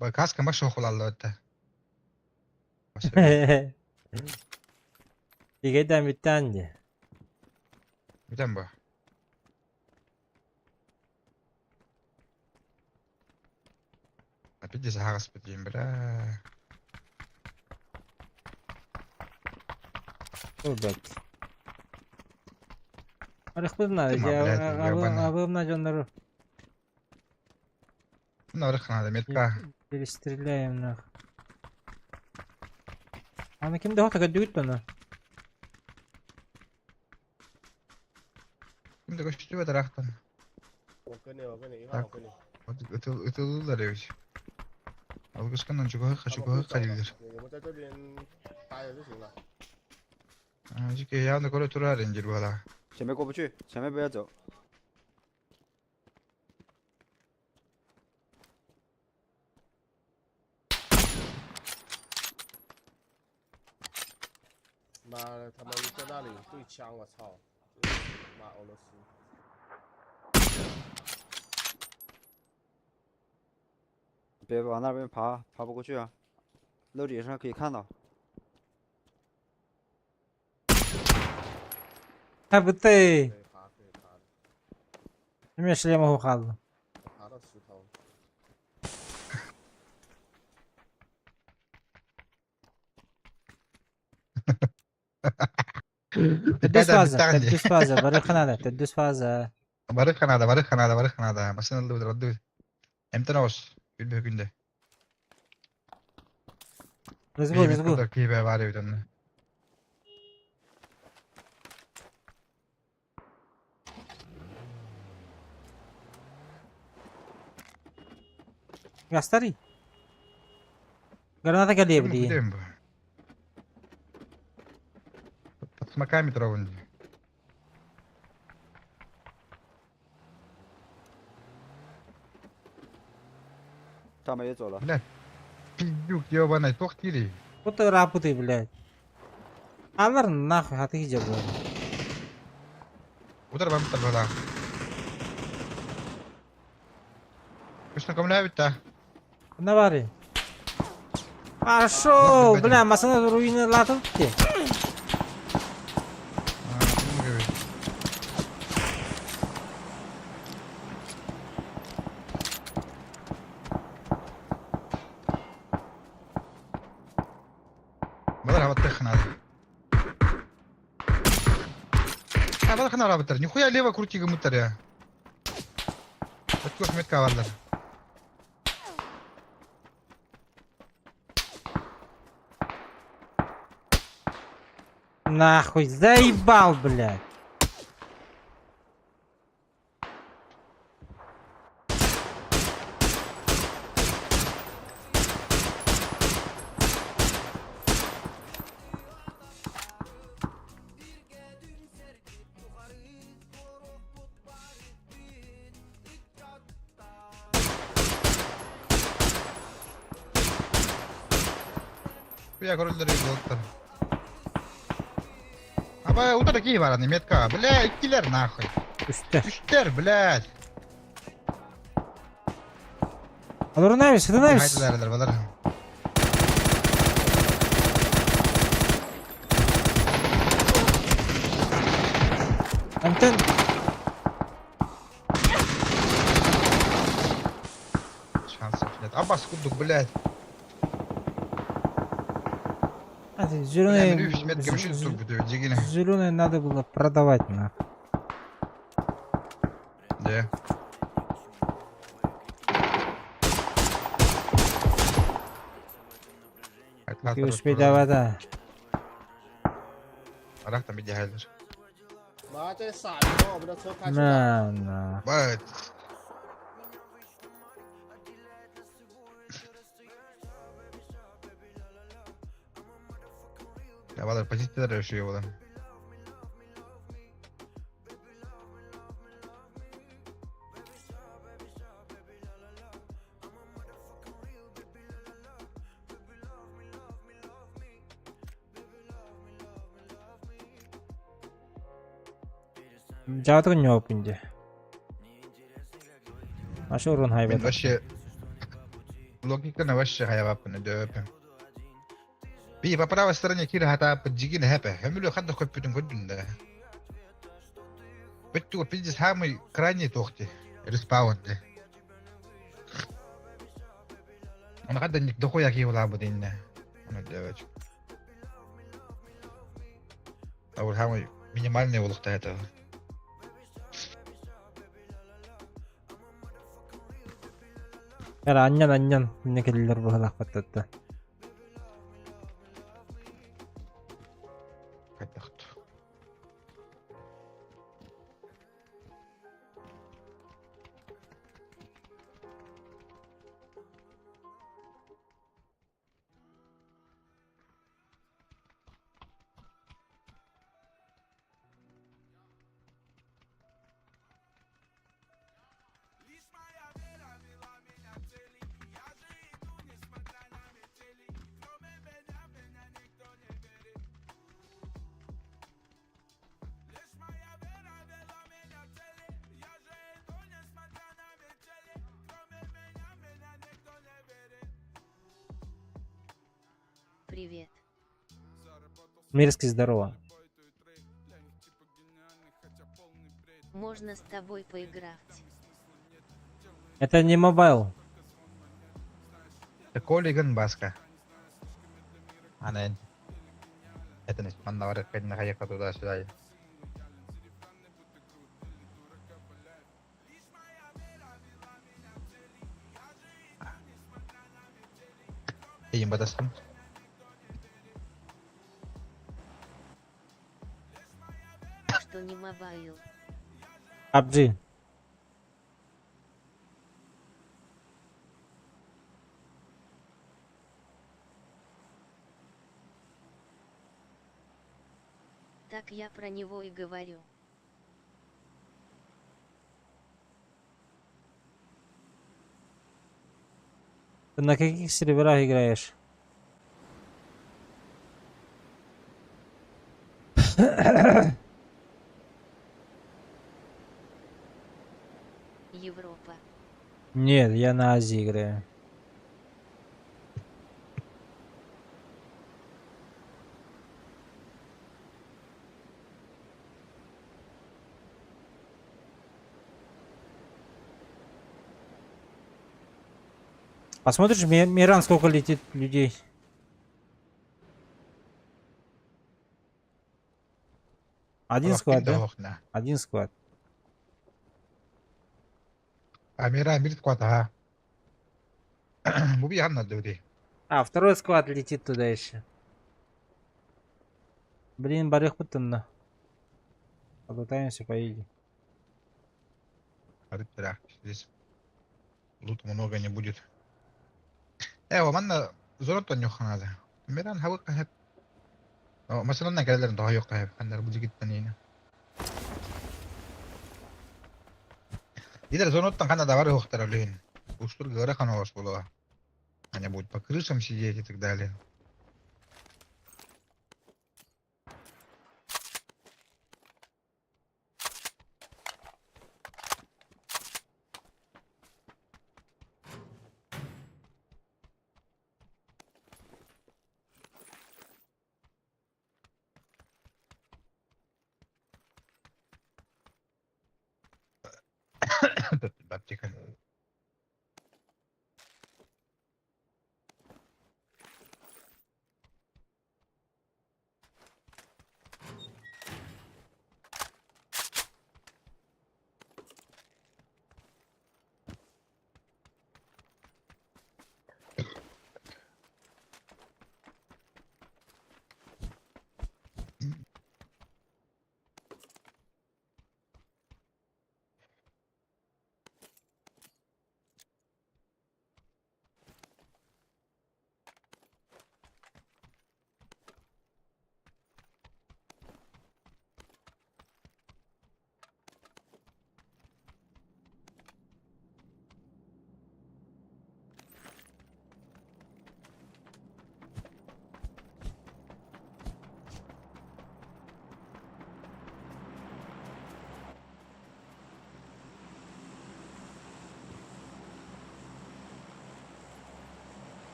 Bak kaska mı şok olalım öte. İgeden bitti anca. Bir bu. Pidis hagas biteyim bira. Dur bekle. Arıkbızna Tamam, ya блядь, ёбаный. abımla canları Bunlar rıkna da metka. geliştirileyim ne. Ana kimde hota kadar düğüt bana. Şimdi koştu ve taraktan. 我跟你，一会儿 Tak. 我跟你。 Ötüldüler ya. Al kıskandan çok hak çok hak kalıyorlar. 你们在这边待着就行了。 Azıcık yanında koru turar incir valla. 前面过不去，前面不要走。妈的，他们在那里对枪，我操！妈俄罗斯。别往那边爬，爬不过去啊。楼顶上可以看到。 Ha bitti. 可以爬，可以爬的， Kim yaşlayama o kaldı. 爬到石头。 Tedüs fazla. Tedüs fazla. Barıkın hadi. Tedüs fazla. Barık kanada, barık kanada, barık kanada. Basın aldı bir raddı. Emten olsun. Gülbe günde. Rızgı rızgı. Burada kibe var ya bir tane. Gastari. Granata gelebiliyor. Gidelim bu. Посмаками травунди.他们也走了。 Пиздюк ебаный, тохтири. Bu da rapıtı bile. Alır nahı hatı hiç yapıyor. Uдар бам табала. Кышна камля битта. Ne var ya? Aşo. Bile masana ruini latıl ki. بدر هبطخنا هذا. بدر رابطر. نخويا ليفا كروتي قمتر يا. بتكوح متكا والله. Нахуй, заебал, блядь. Я король доктор. Aba o da ki var hani metka. Bля, ikkiler nahıy. Üstte. Üçler blядь. Alır ne misin? Ne misin? Haydiler balar. Anten. Şansım blядь. Abbas kurduk blядь. Hadi Бля, зеленый. Мирюш, метка мешит тут будет дигина. Зеленый надо было продавать на. Да. И успей давай, да. Arak da bir hayırdır. 妈，这傻逼把我们的车开出来！ На. Evet. Ya balar pozitifler yaşıyor olan. Jawab kan jawab ince. Masih urun Ben haybet. başı логика на вашей хаявапны дөп. Би по правой стороне кира хата поджигин хэпэ. Хэмлю хадда копитун годдунда. Бетту пиздис хамы крайне тохти. Респаунды. Она когда не дохуя киевла будин. Она девочка. А вот самый минимальный улух-то этого. Яра аннан инне келлер быһылаах баттатта. Кайдахт. Привет. Мирский здорово. Можно с тобой поиграть? Это не мобайл. Коллеган Баска. Она это не мандавар кайдна хаяка туда-сюда. Им батастан. Что не мобайл? PUBG. Так я про него и говорю. Ты на каких серверах играешь? Европа. Нет, я на Азии играю. Посмотришь, Миран, сколько летит людей? Один сквад, да? Один сквад. Амира мирит квата. Буби Анна дуди. А, второй сквад летит туда еще. Блин, барых путанно. Попытаемся поедем. Здесь лута много не будет. Эва, манна золото нюханада. Миран хавык кахеп. Масалан на калер до хайок кахеп. Хандар бузигит танина. Идер зоноттан Канада бар хохтар блин. Устур гора ханавас булага. Они будут по крышам сидеть и так далее. Баптика.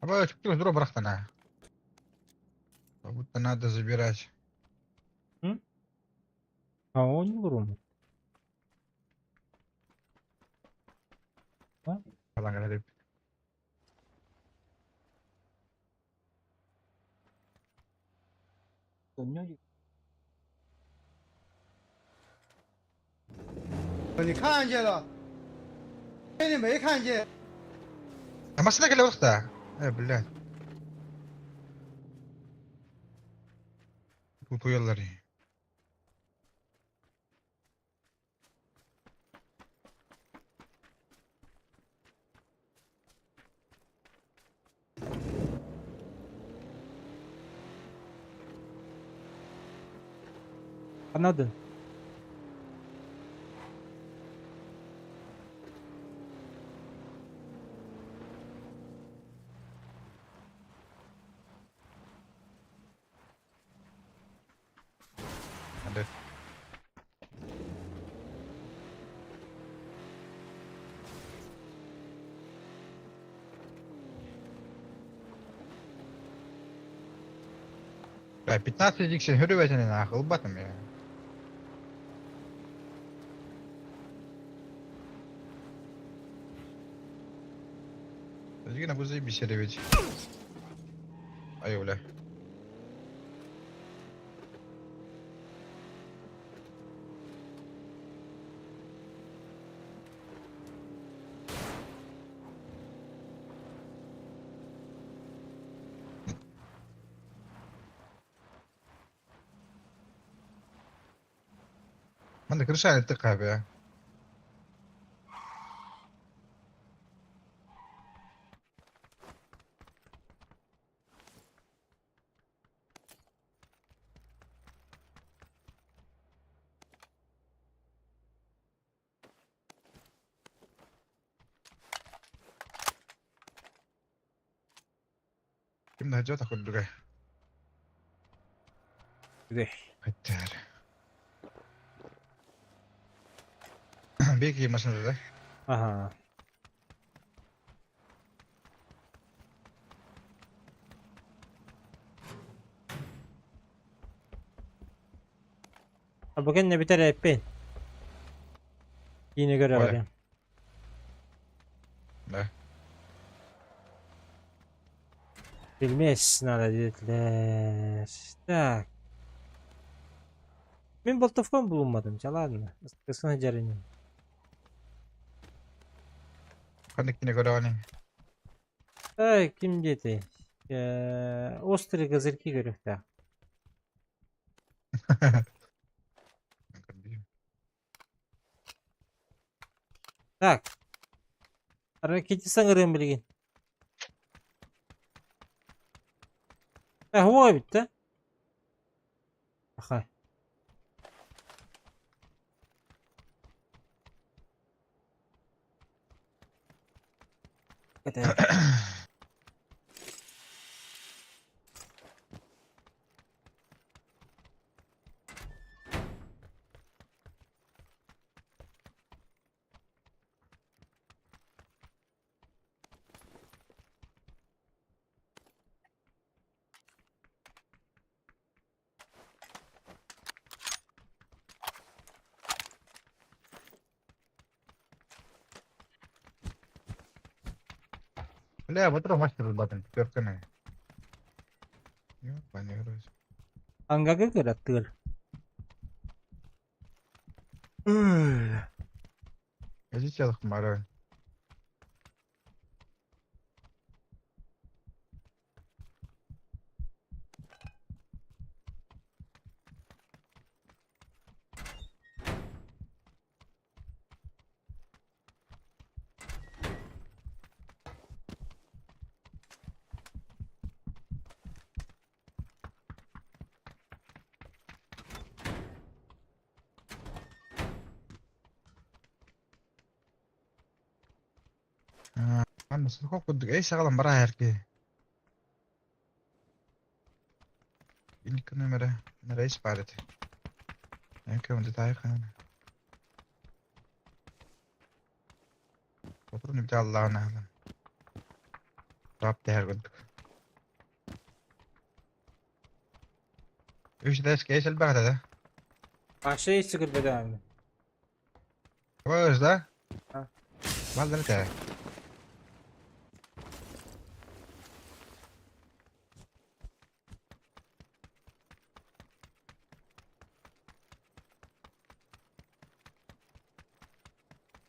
А что дроп брахтана? Как будто надо забирать. Ha, onu vurum. Falan garip. Dönüyor. 你看见了，你没看见？ Ama sana gele usta. Billah. Bu yolları. Anladın. Hadi. Дай 15 дикшен hürüvetini akıl batım ya. Yine bu zey bir şey evet. Ay öyle. Ben de kırışan ettik abi ya. Kim daha çok takıldı be. Güzel. Hatta. Bir iki masada da. Aha. Ha, bugün ne biter hep ben. Yine göre Öyle. varayım. Ne? Bilmez nada dediler. Tak. Ben Boltofon bulunmadım. Çalar mı? Kısına carınım. Kandık yine göre hani. Ay kim dedi? Ostri gazırki görüfte. Tak. Hareketi sanırım bilgin. Hava bitti. Aha. Hadi. Öyle bu tarafa başladı zaten. Görkene. Yok ben yiyoruz. Angga göre tır. Hiç çalık mı ara? Ben nasıl kokuduk? Ey sağlam bara herki. İlk numara. Numara isparet. Enke on detay kan. Oturun bir Allah'ın ahlan. Rab değer gündük. Üç de eski eşel bağda da. Aşağı sıkır bedavı. Pues da. Ha. Mal da te.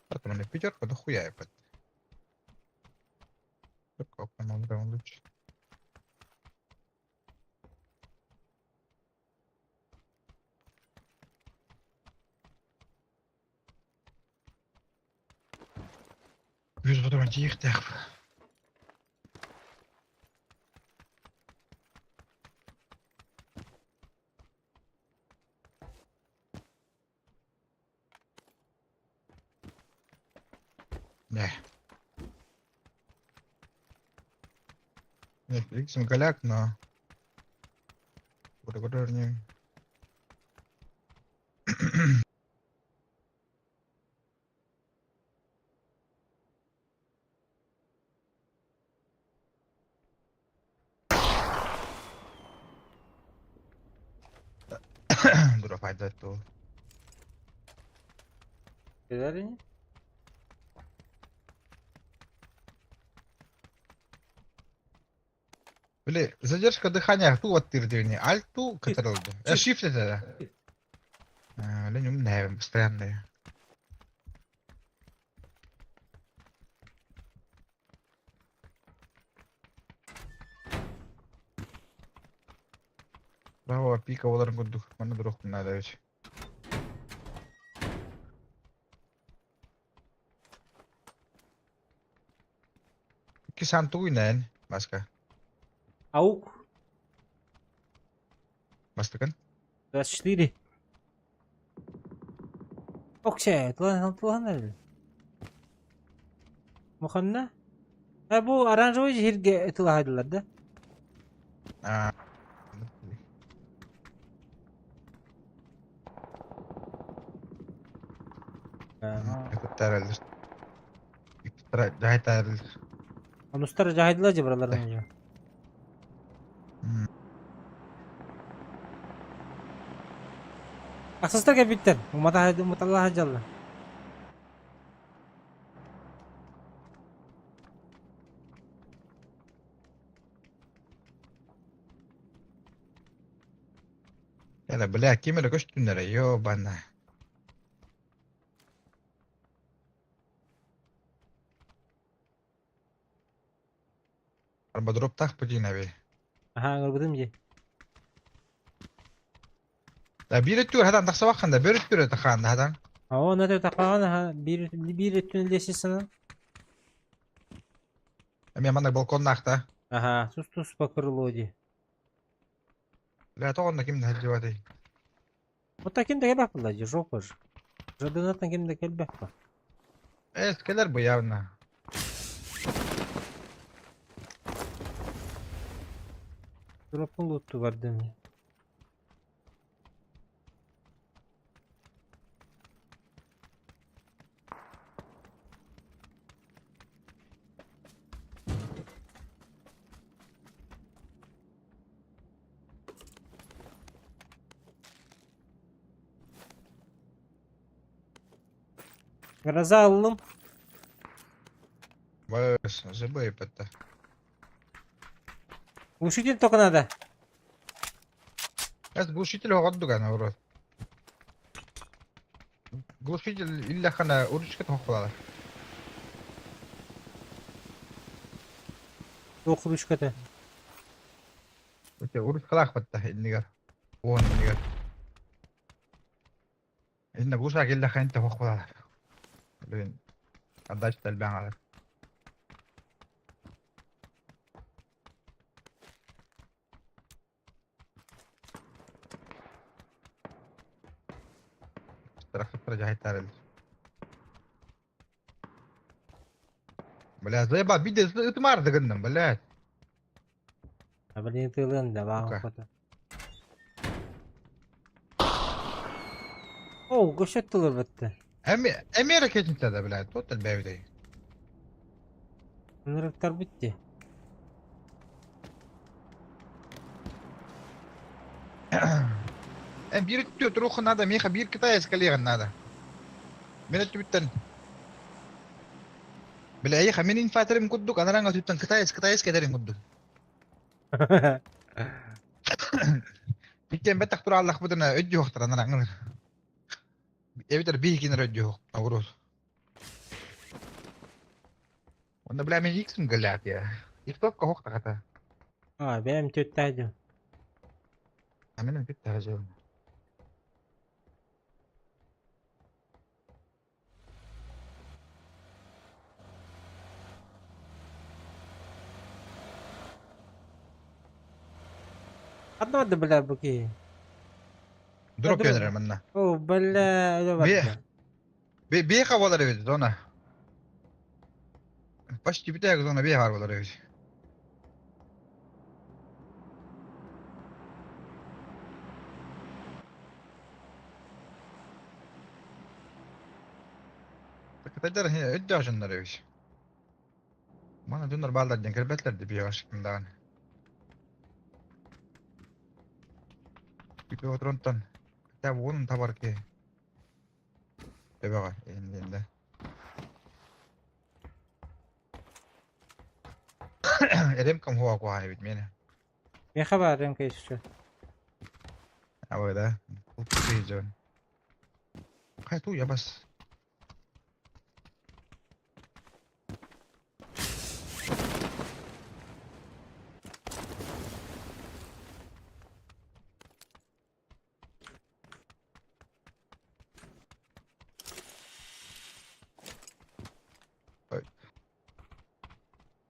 Потом не пятерка, да хуя я под. Как там он лучше. Yüz fotoğrafı yıktık. Ne? Netflix голяк, но который не... Dur fayda etti o. Neler ya? Блин, задержка дыхания ту оттырдывание, альту катарылды. Shift это да. Блин, умная, постоянная. Bravo, pika olarak kurduk. Bana da rokun nada hiç. İki santu oynayan. Başka. Avuk. Başka kan? 24. Okey. Tuhan nerede? Mukanna? Ha bu aranjör hirge etilaydılar da. Aa. Ekutlar alır. İktidar cahit alır. Anustar cahildiler ya buralardan önce. Aksızlar gel bitten. Mutallah hacallah. Yala bela kime de koştunlara yo bana. Araba drop tak pudi nabi. Aha ngurgudim je. Da bir ettiyor hadan taksa bakanda bir ettiyor takanda hadan. Ha ne de takağına ha bir tünelde sana. Hem yamandak balkonda akta. Aha sus bakırlı diye. La toğonda kimde hacı vadi. Mutta kim de gel bak bullaca joker. Jadınattan kim de gel bak. Eskiler bu yavna. Drop'un loot'u var demi. Garaza aldım. Bas, забей это. Глушитель только надо. بس глушитель غدق انا ورا. Глушитель إلا خنا أورشك تخفض. Dokuruş kata. أورش خلاص فتح النجار. وون النجار. إن بوسك إلا خنا أنت تخفض. لين قداش تلبان على. ترى خطر جاي تارل. بلا زي بعض بيدي اتمار دقنن بلا. Abadin tığlığın da bağım Okey. kata. Oh koşet tığır bitti. أميرك أنت ده بلا توتال بيبي دي. Nırıktar bitti. bir tutuyor ruhun nada meha bir kita eskaliyan nada. Mena tutan. Bila ay kami nin fatrim kudduk ana nga tutan kita es kederin kudduk. Bikken betak tur Allah budana ödü yoktur ana nga. Eviter bir kin ödü yok. Avros. Onda bila men yiksin galat ya. İrtop ka hokta kata. benim tüttacım. Amenin bitti hacı. Atmadı bile bu ki. Drop Drop. yener manna. O bella öyle Bir baktı. bir havaları verdi ona. Baş gibi de ona bir havaları verdi. Takıtacılar he ödü aşınları verdi. Bana dünler bağlar den kerbetlerdi bir aşkımdan. Bir oturuntan. Ya bu onun tabar ki. Ebe var elinde. Edem kam hova ko hani bitmeni. Bir haberim ki işte. Ama da. Bu kıyıcı. Kay tu ya bas.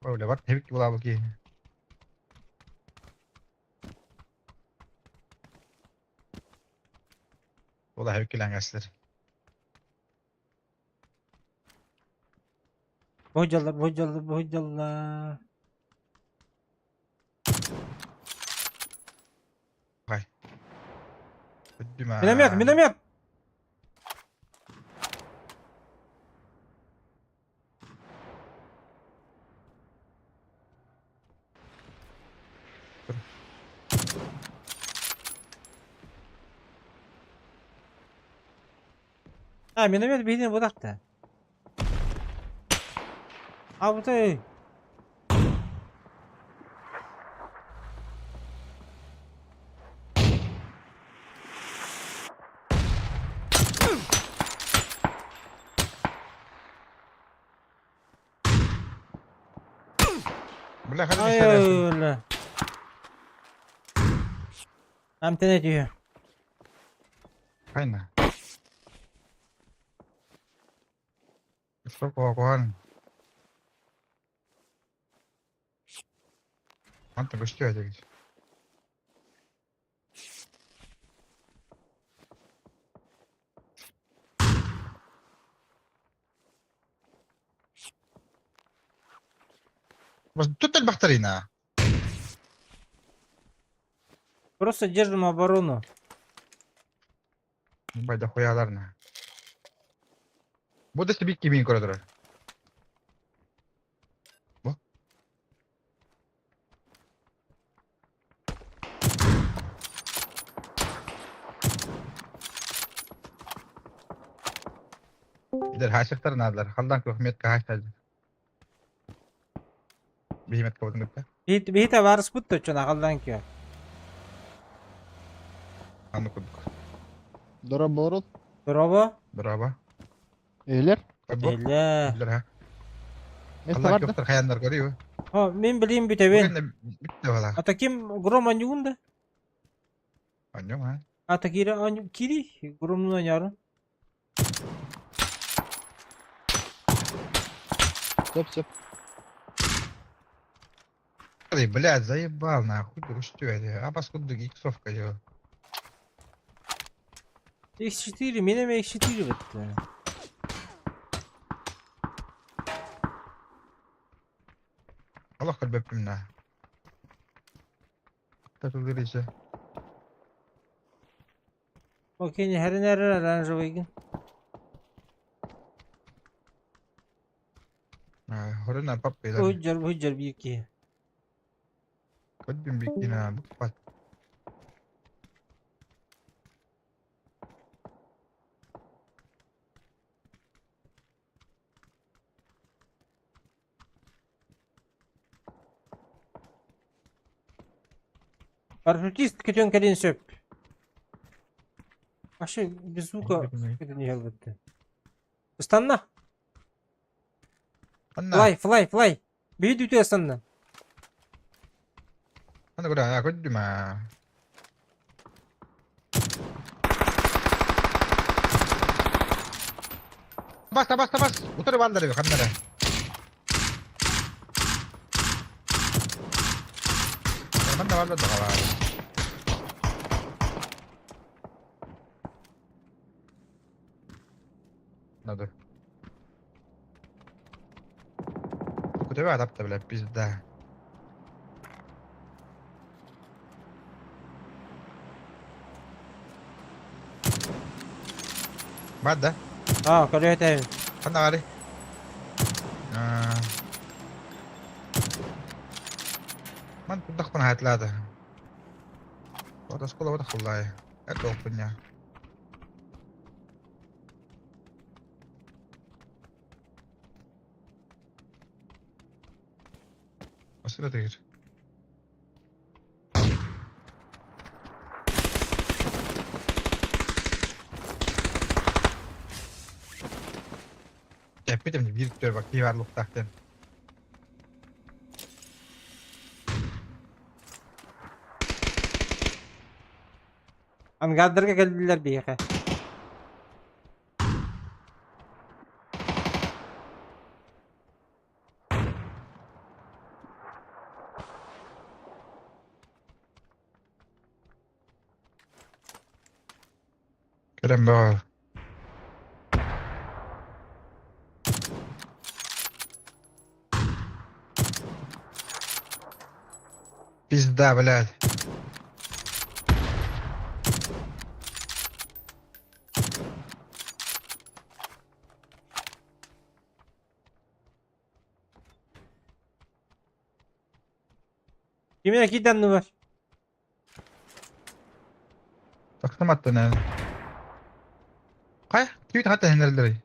Böyle var. Tebrik ki bula bakayım. Ola hevki lan gaslar. Bocalar, bocalar, bocalar. Kay. Ödüm Minamyot, minamyot. Ha, minamyot bildiğin budakta. Ha bu da Bula hadi ay bir şeyler. öyle. Hem ne diyor? Kayna. Stop ko kuhan. Anta gusto aja guys. Bas tutal bakterina. Просто держим оборону. Bayda koyalarına. Bu da bir kimin koridor. Bu. İler haşıktar nadılar. Haldan köhmet ka haştacı. Bihimet kabudun gitti. Бейте варыс бүтті чын ақылдан ке. Anlı kuduk. Доработал. Дұрабы? Bravo. Эйлер. Bu. Әлі. İler ha. Место Allah барды. köfter hayanlar görüyor. О, мен білейін Bu бүйтебен. gene bitti valla. Ата кем гром анюгунда? Anlıyor ha. Ата кири аню кири громнун анярын. Стоп, стоп. Ой, блядь, заебал нахуй. Ты что это? А паскуду иксовка его. X4 менем X4 бітті. Allah kalbim na. Takılır işte. Окей, не хәрін әрі оранжевый. Horena pap beyler. Hüccar bir iki. Kalbim bikina. Bu pat. Парашютист kötüyen kelin söp. Aşı беззвука kötü не elbette. Istanna. Anna. Fly. Büyü dütü aslında. Anna kuda ya kodduma. Bas. Utar balları bir kanlara. Kanada balları da var. Nadı. Kutu var adapte bile bizde. Badda. Kalıyor tabii. Kan ari. Man punta ko na hatlada. Otas ko lang kulay. Ito open niya. Masih ada tigir. Yapacağım bir diyor bak bir var luktaktan. Am galdırga geldiler bir yaka. Kerem bak. Pizda блядь. Kimin iki tane var? Taksam attın yani. Kaya? Kimi hatta henderleri.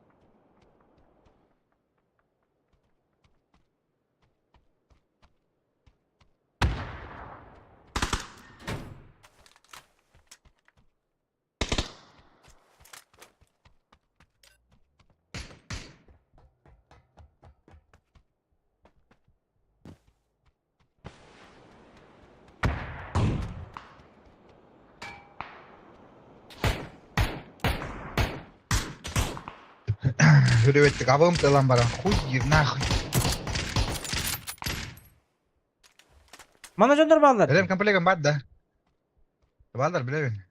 Hürriyetli kabım telan barang. Huyir nahıy. Mana gönder bağlar. Kerem kan pelegan badda. Ballar bilemin.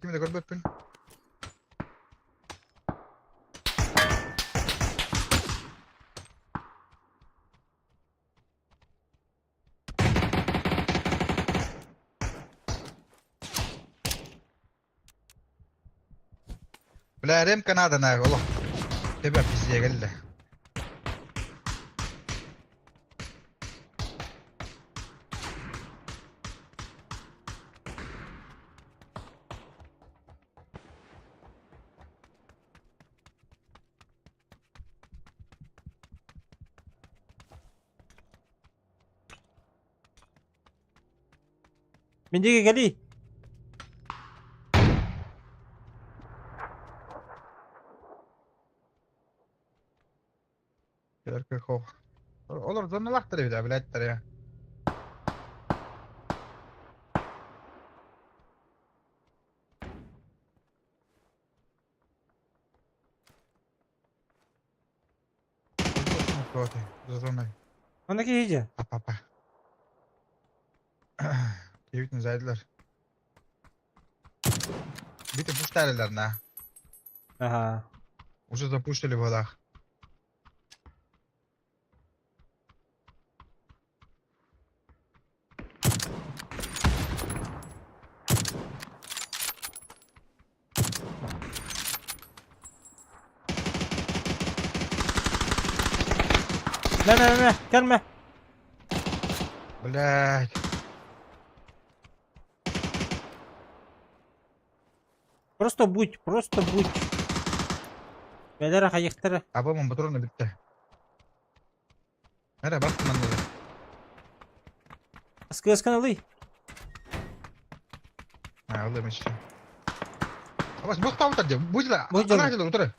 Kimi de korbatın. Bilerim Kanada na Allah. Tebek biziye geldi. Mindige geli. Kerke ko. Olur zanlaktır bir daha biletler ya. Prote. Zanlay. Ondaki iyice. Apa. Kevit'in zaydılar. Bir de push tarilerine. Aha. Уже запушили в водах. لا كلمة. Блядь. Просто будь. Beyler hayıktır. Abamın patronu bitti. Nereye baktın lan böyle? Sıkı alay. Ha alayım işte. Ama bu tavuk diyor. Bu da. Bu canım. Ana acılı otur.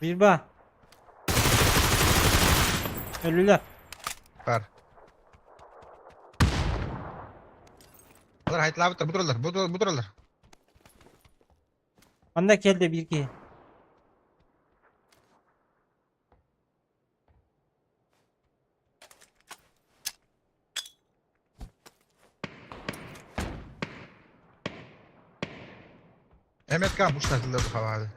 Bir bah. Ölüler. Var. Bunlar hayatlı avutlar. Bu dururlar. Anda geldi bir iki. Mehmet Kan bu şartlarda bu havada.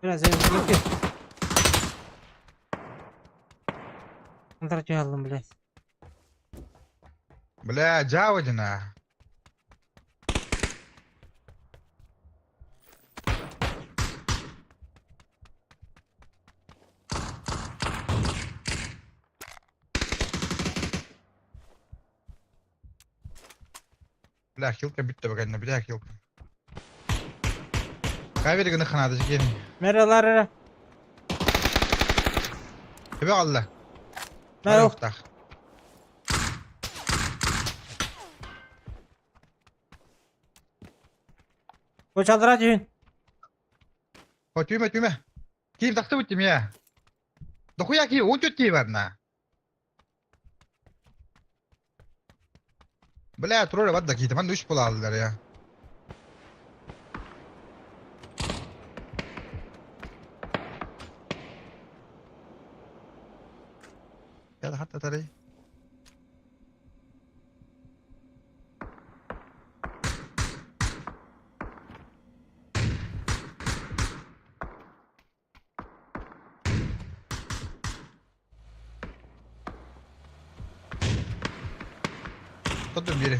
Biraz evlilik. Контрачы aldım блядь. Бля, Джаводина. Бля, хилка bitti bak anne, bir daha хилка. Kaybedin kanadı gelin. Merhabalar. Tabi Allah. Merhaba. Yok. Koç aldıra düğün. O tüyme. Kim taktı bittim ya. Dokuya ki o kötü var na. Bля, трое var da ki tamam 3 pul aldılar ya. Ya da hatta tarayı. Кто-то бери.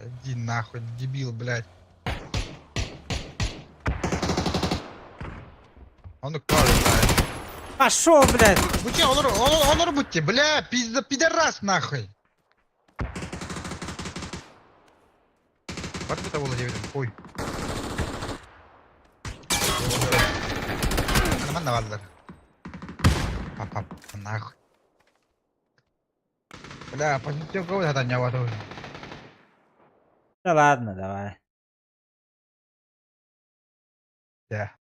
Иди нахуй, дебил, блядь. Он кто летает? Пошел, блядь. Будьте, olur будьте, бля, пидорас нахуй. Вот это Владимир, ой. Нормально валдер. Пап, нахуй. Бля, позитив кого тогда не авату. Да ладно, давай. Да.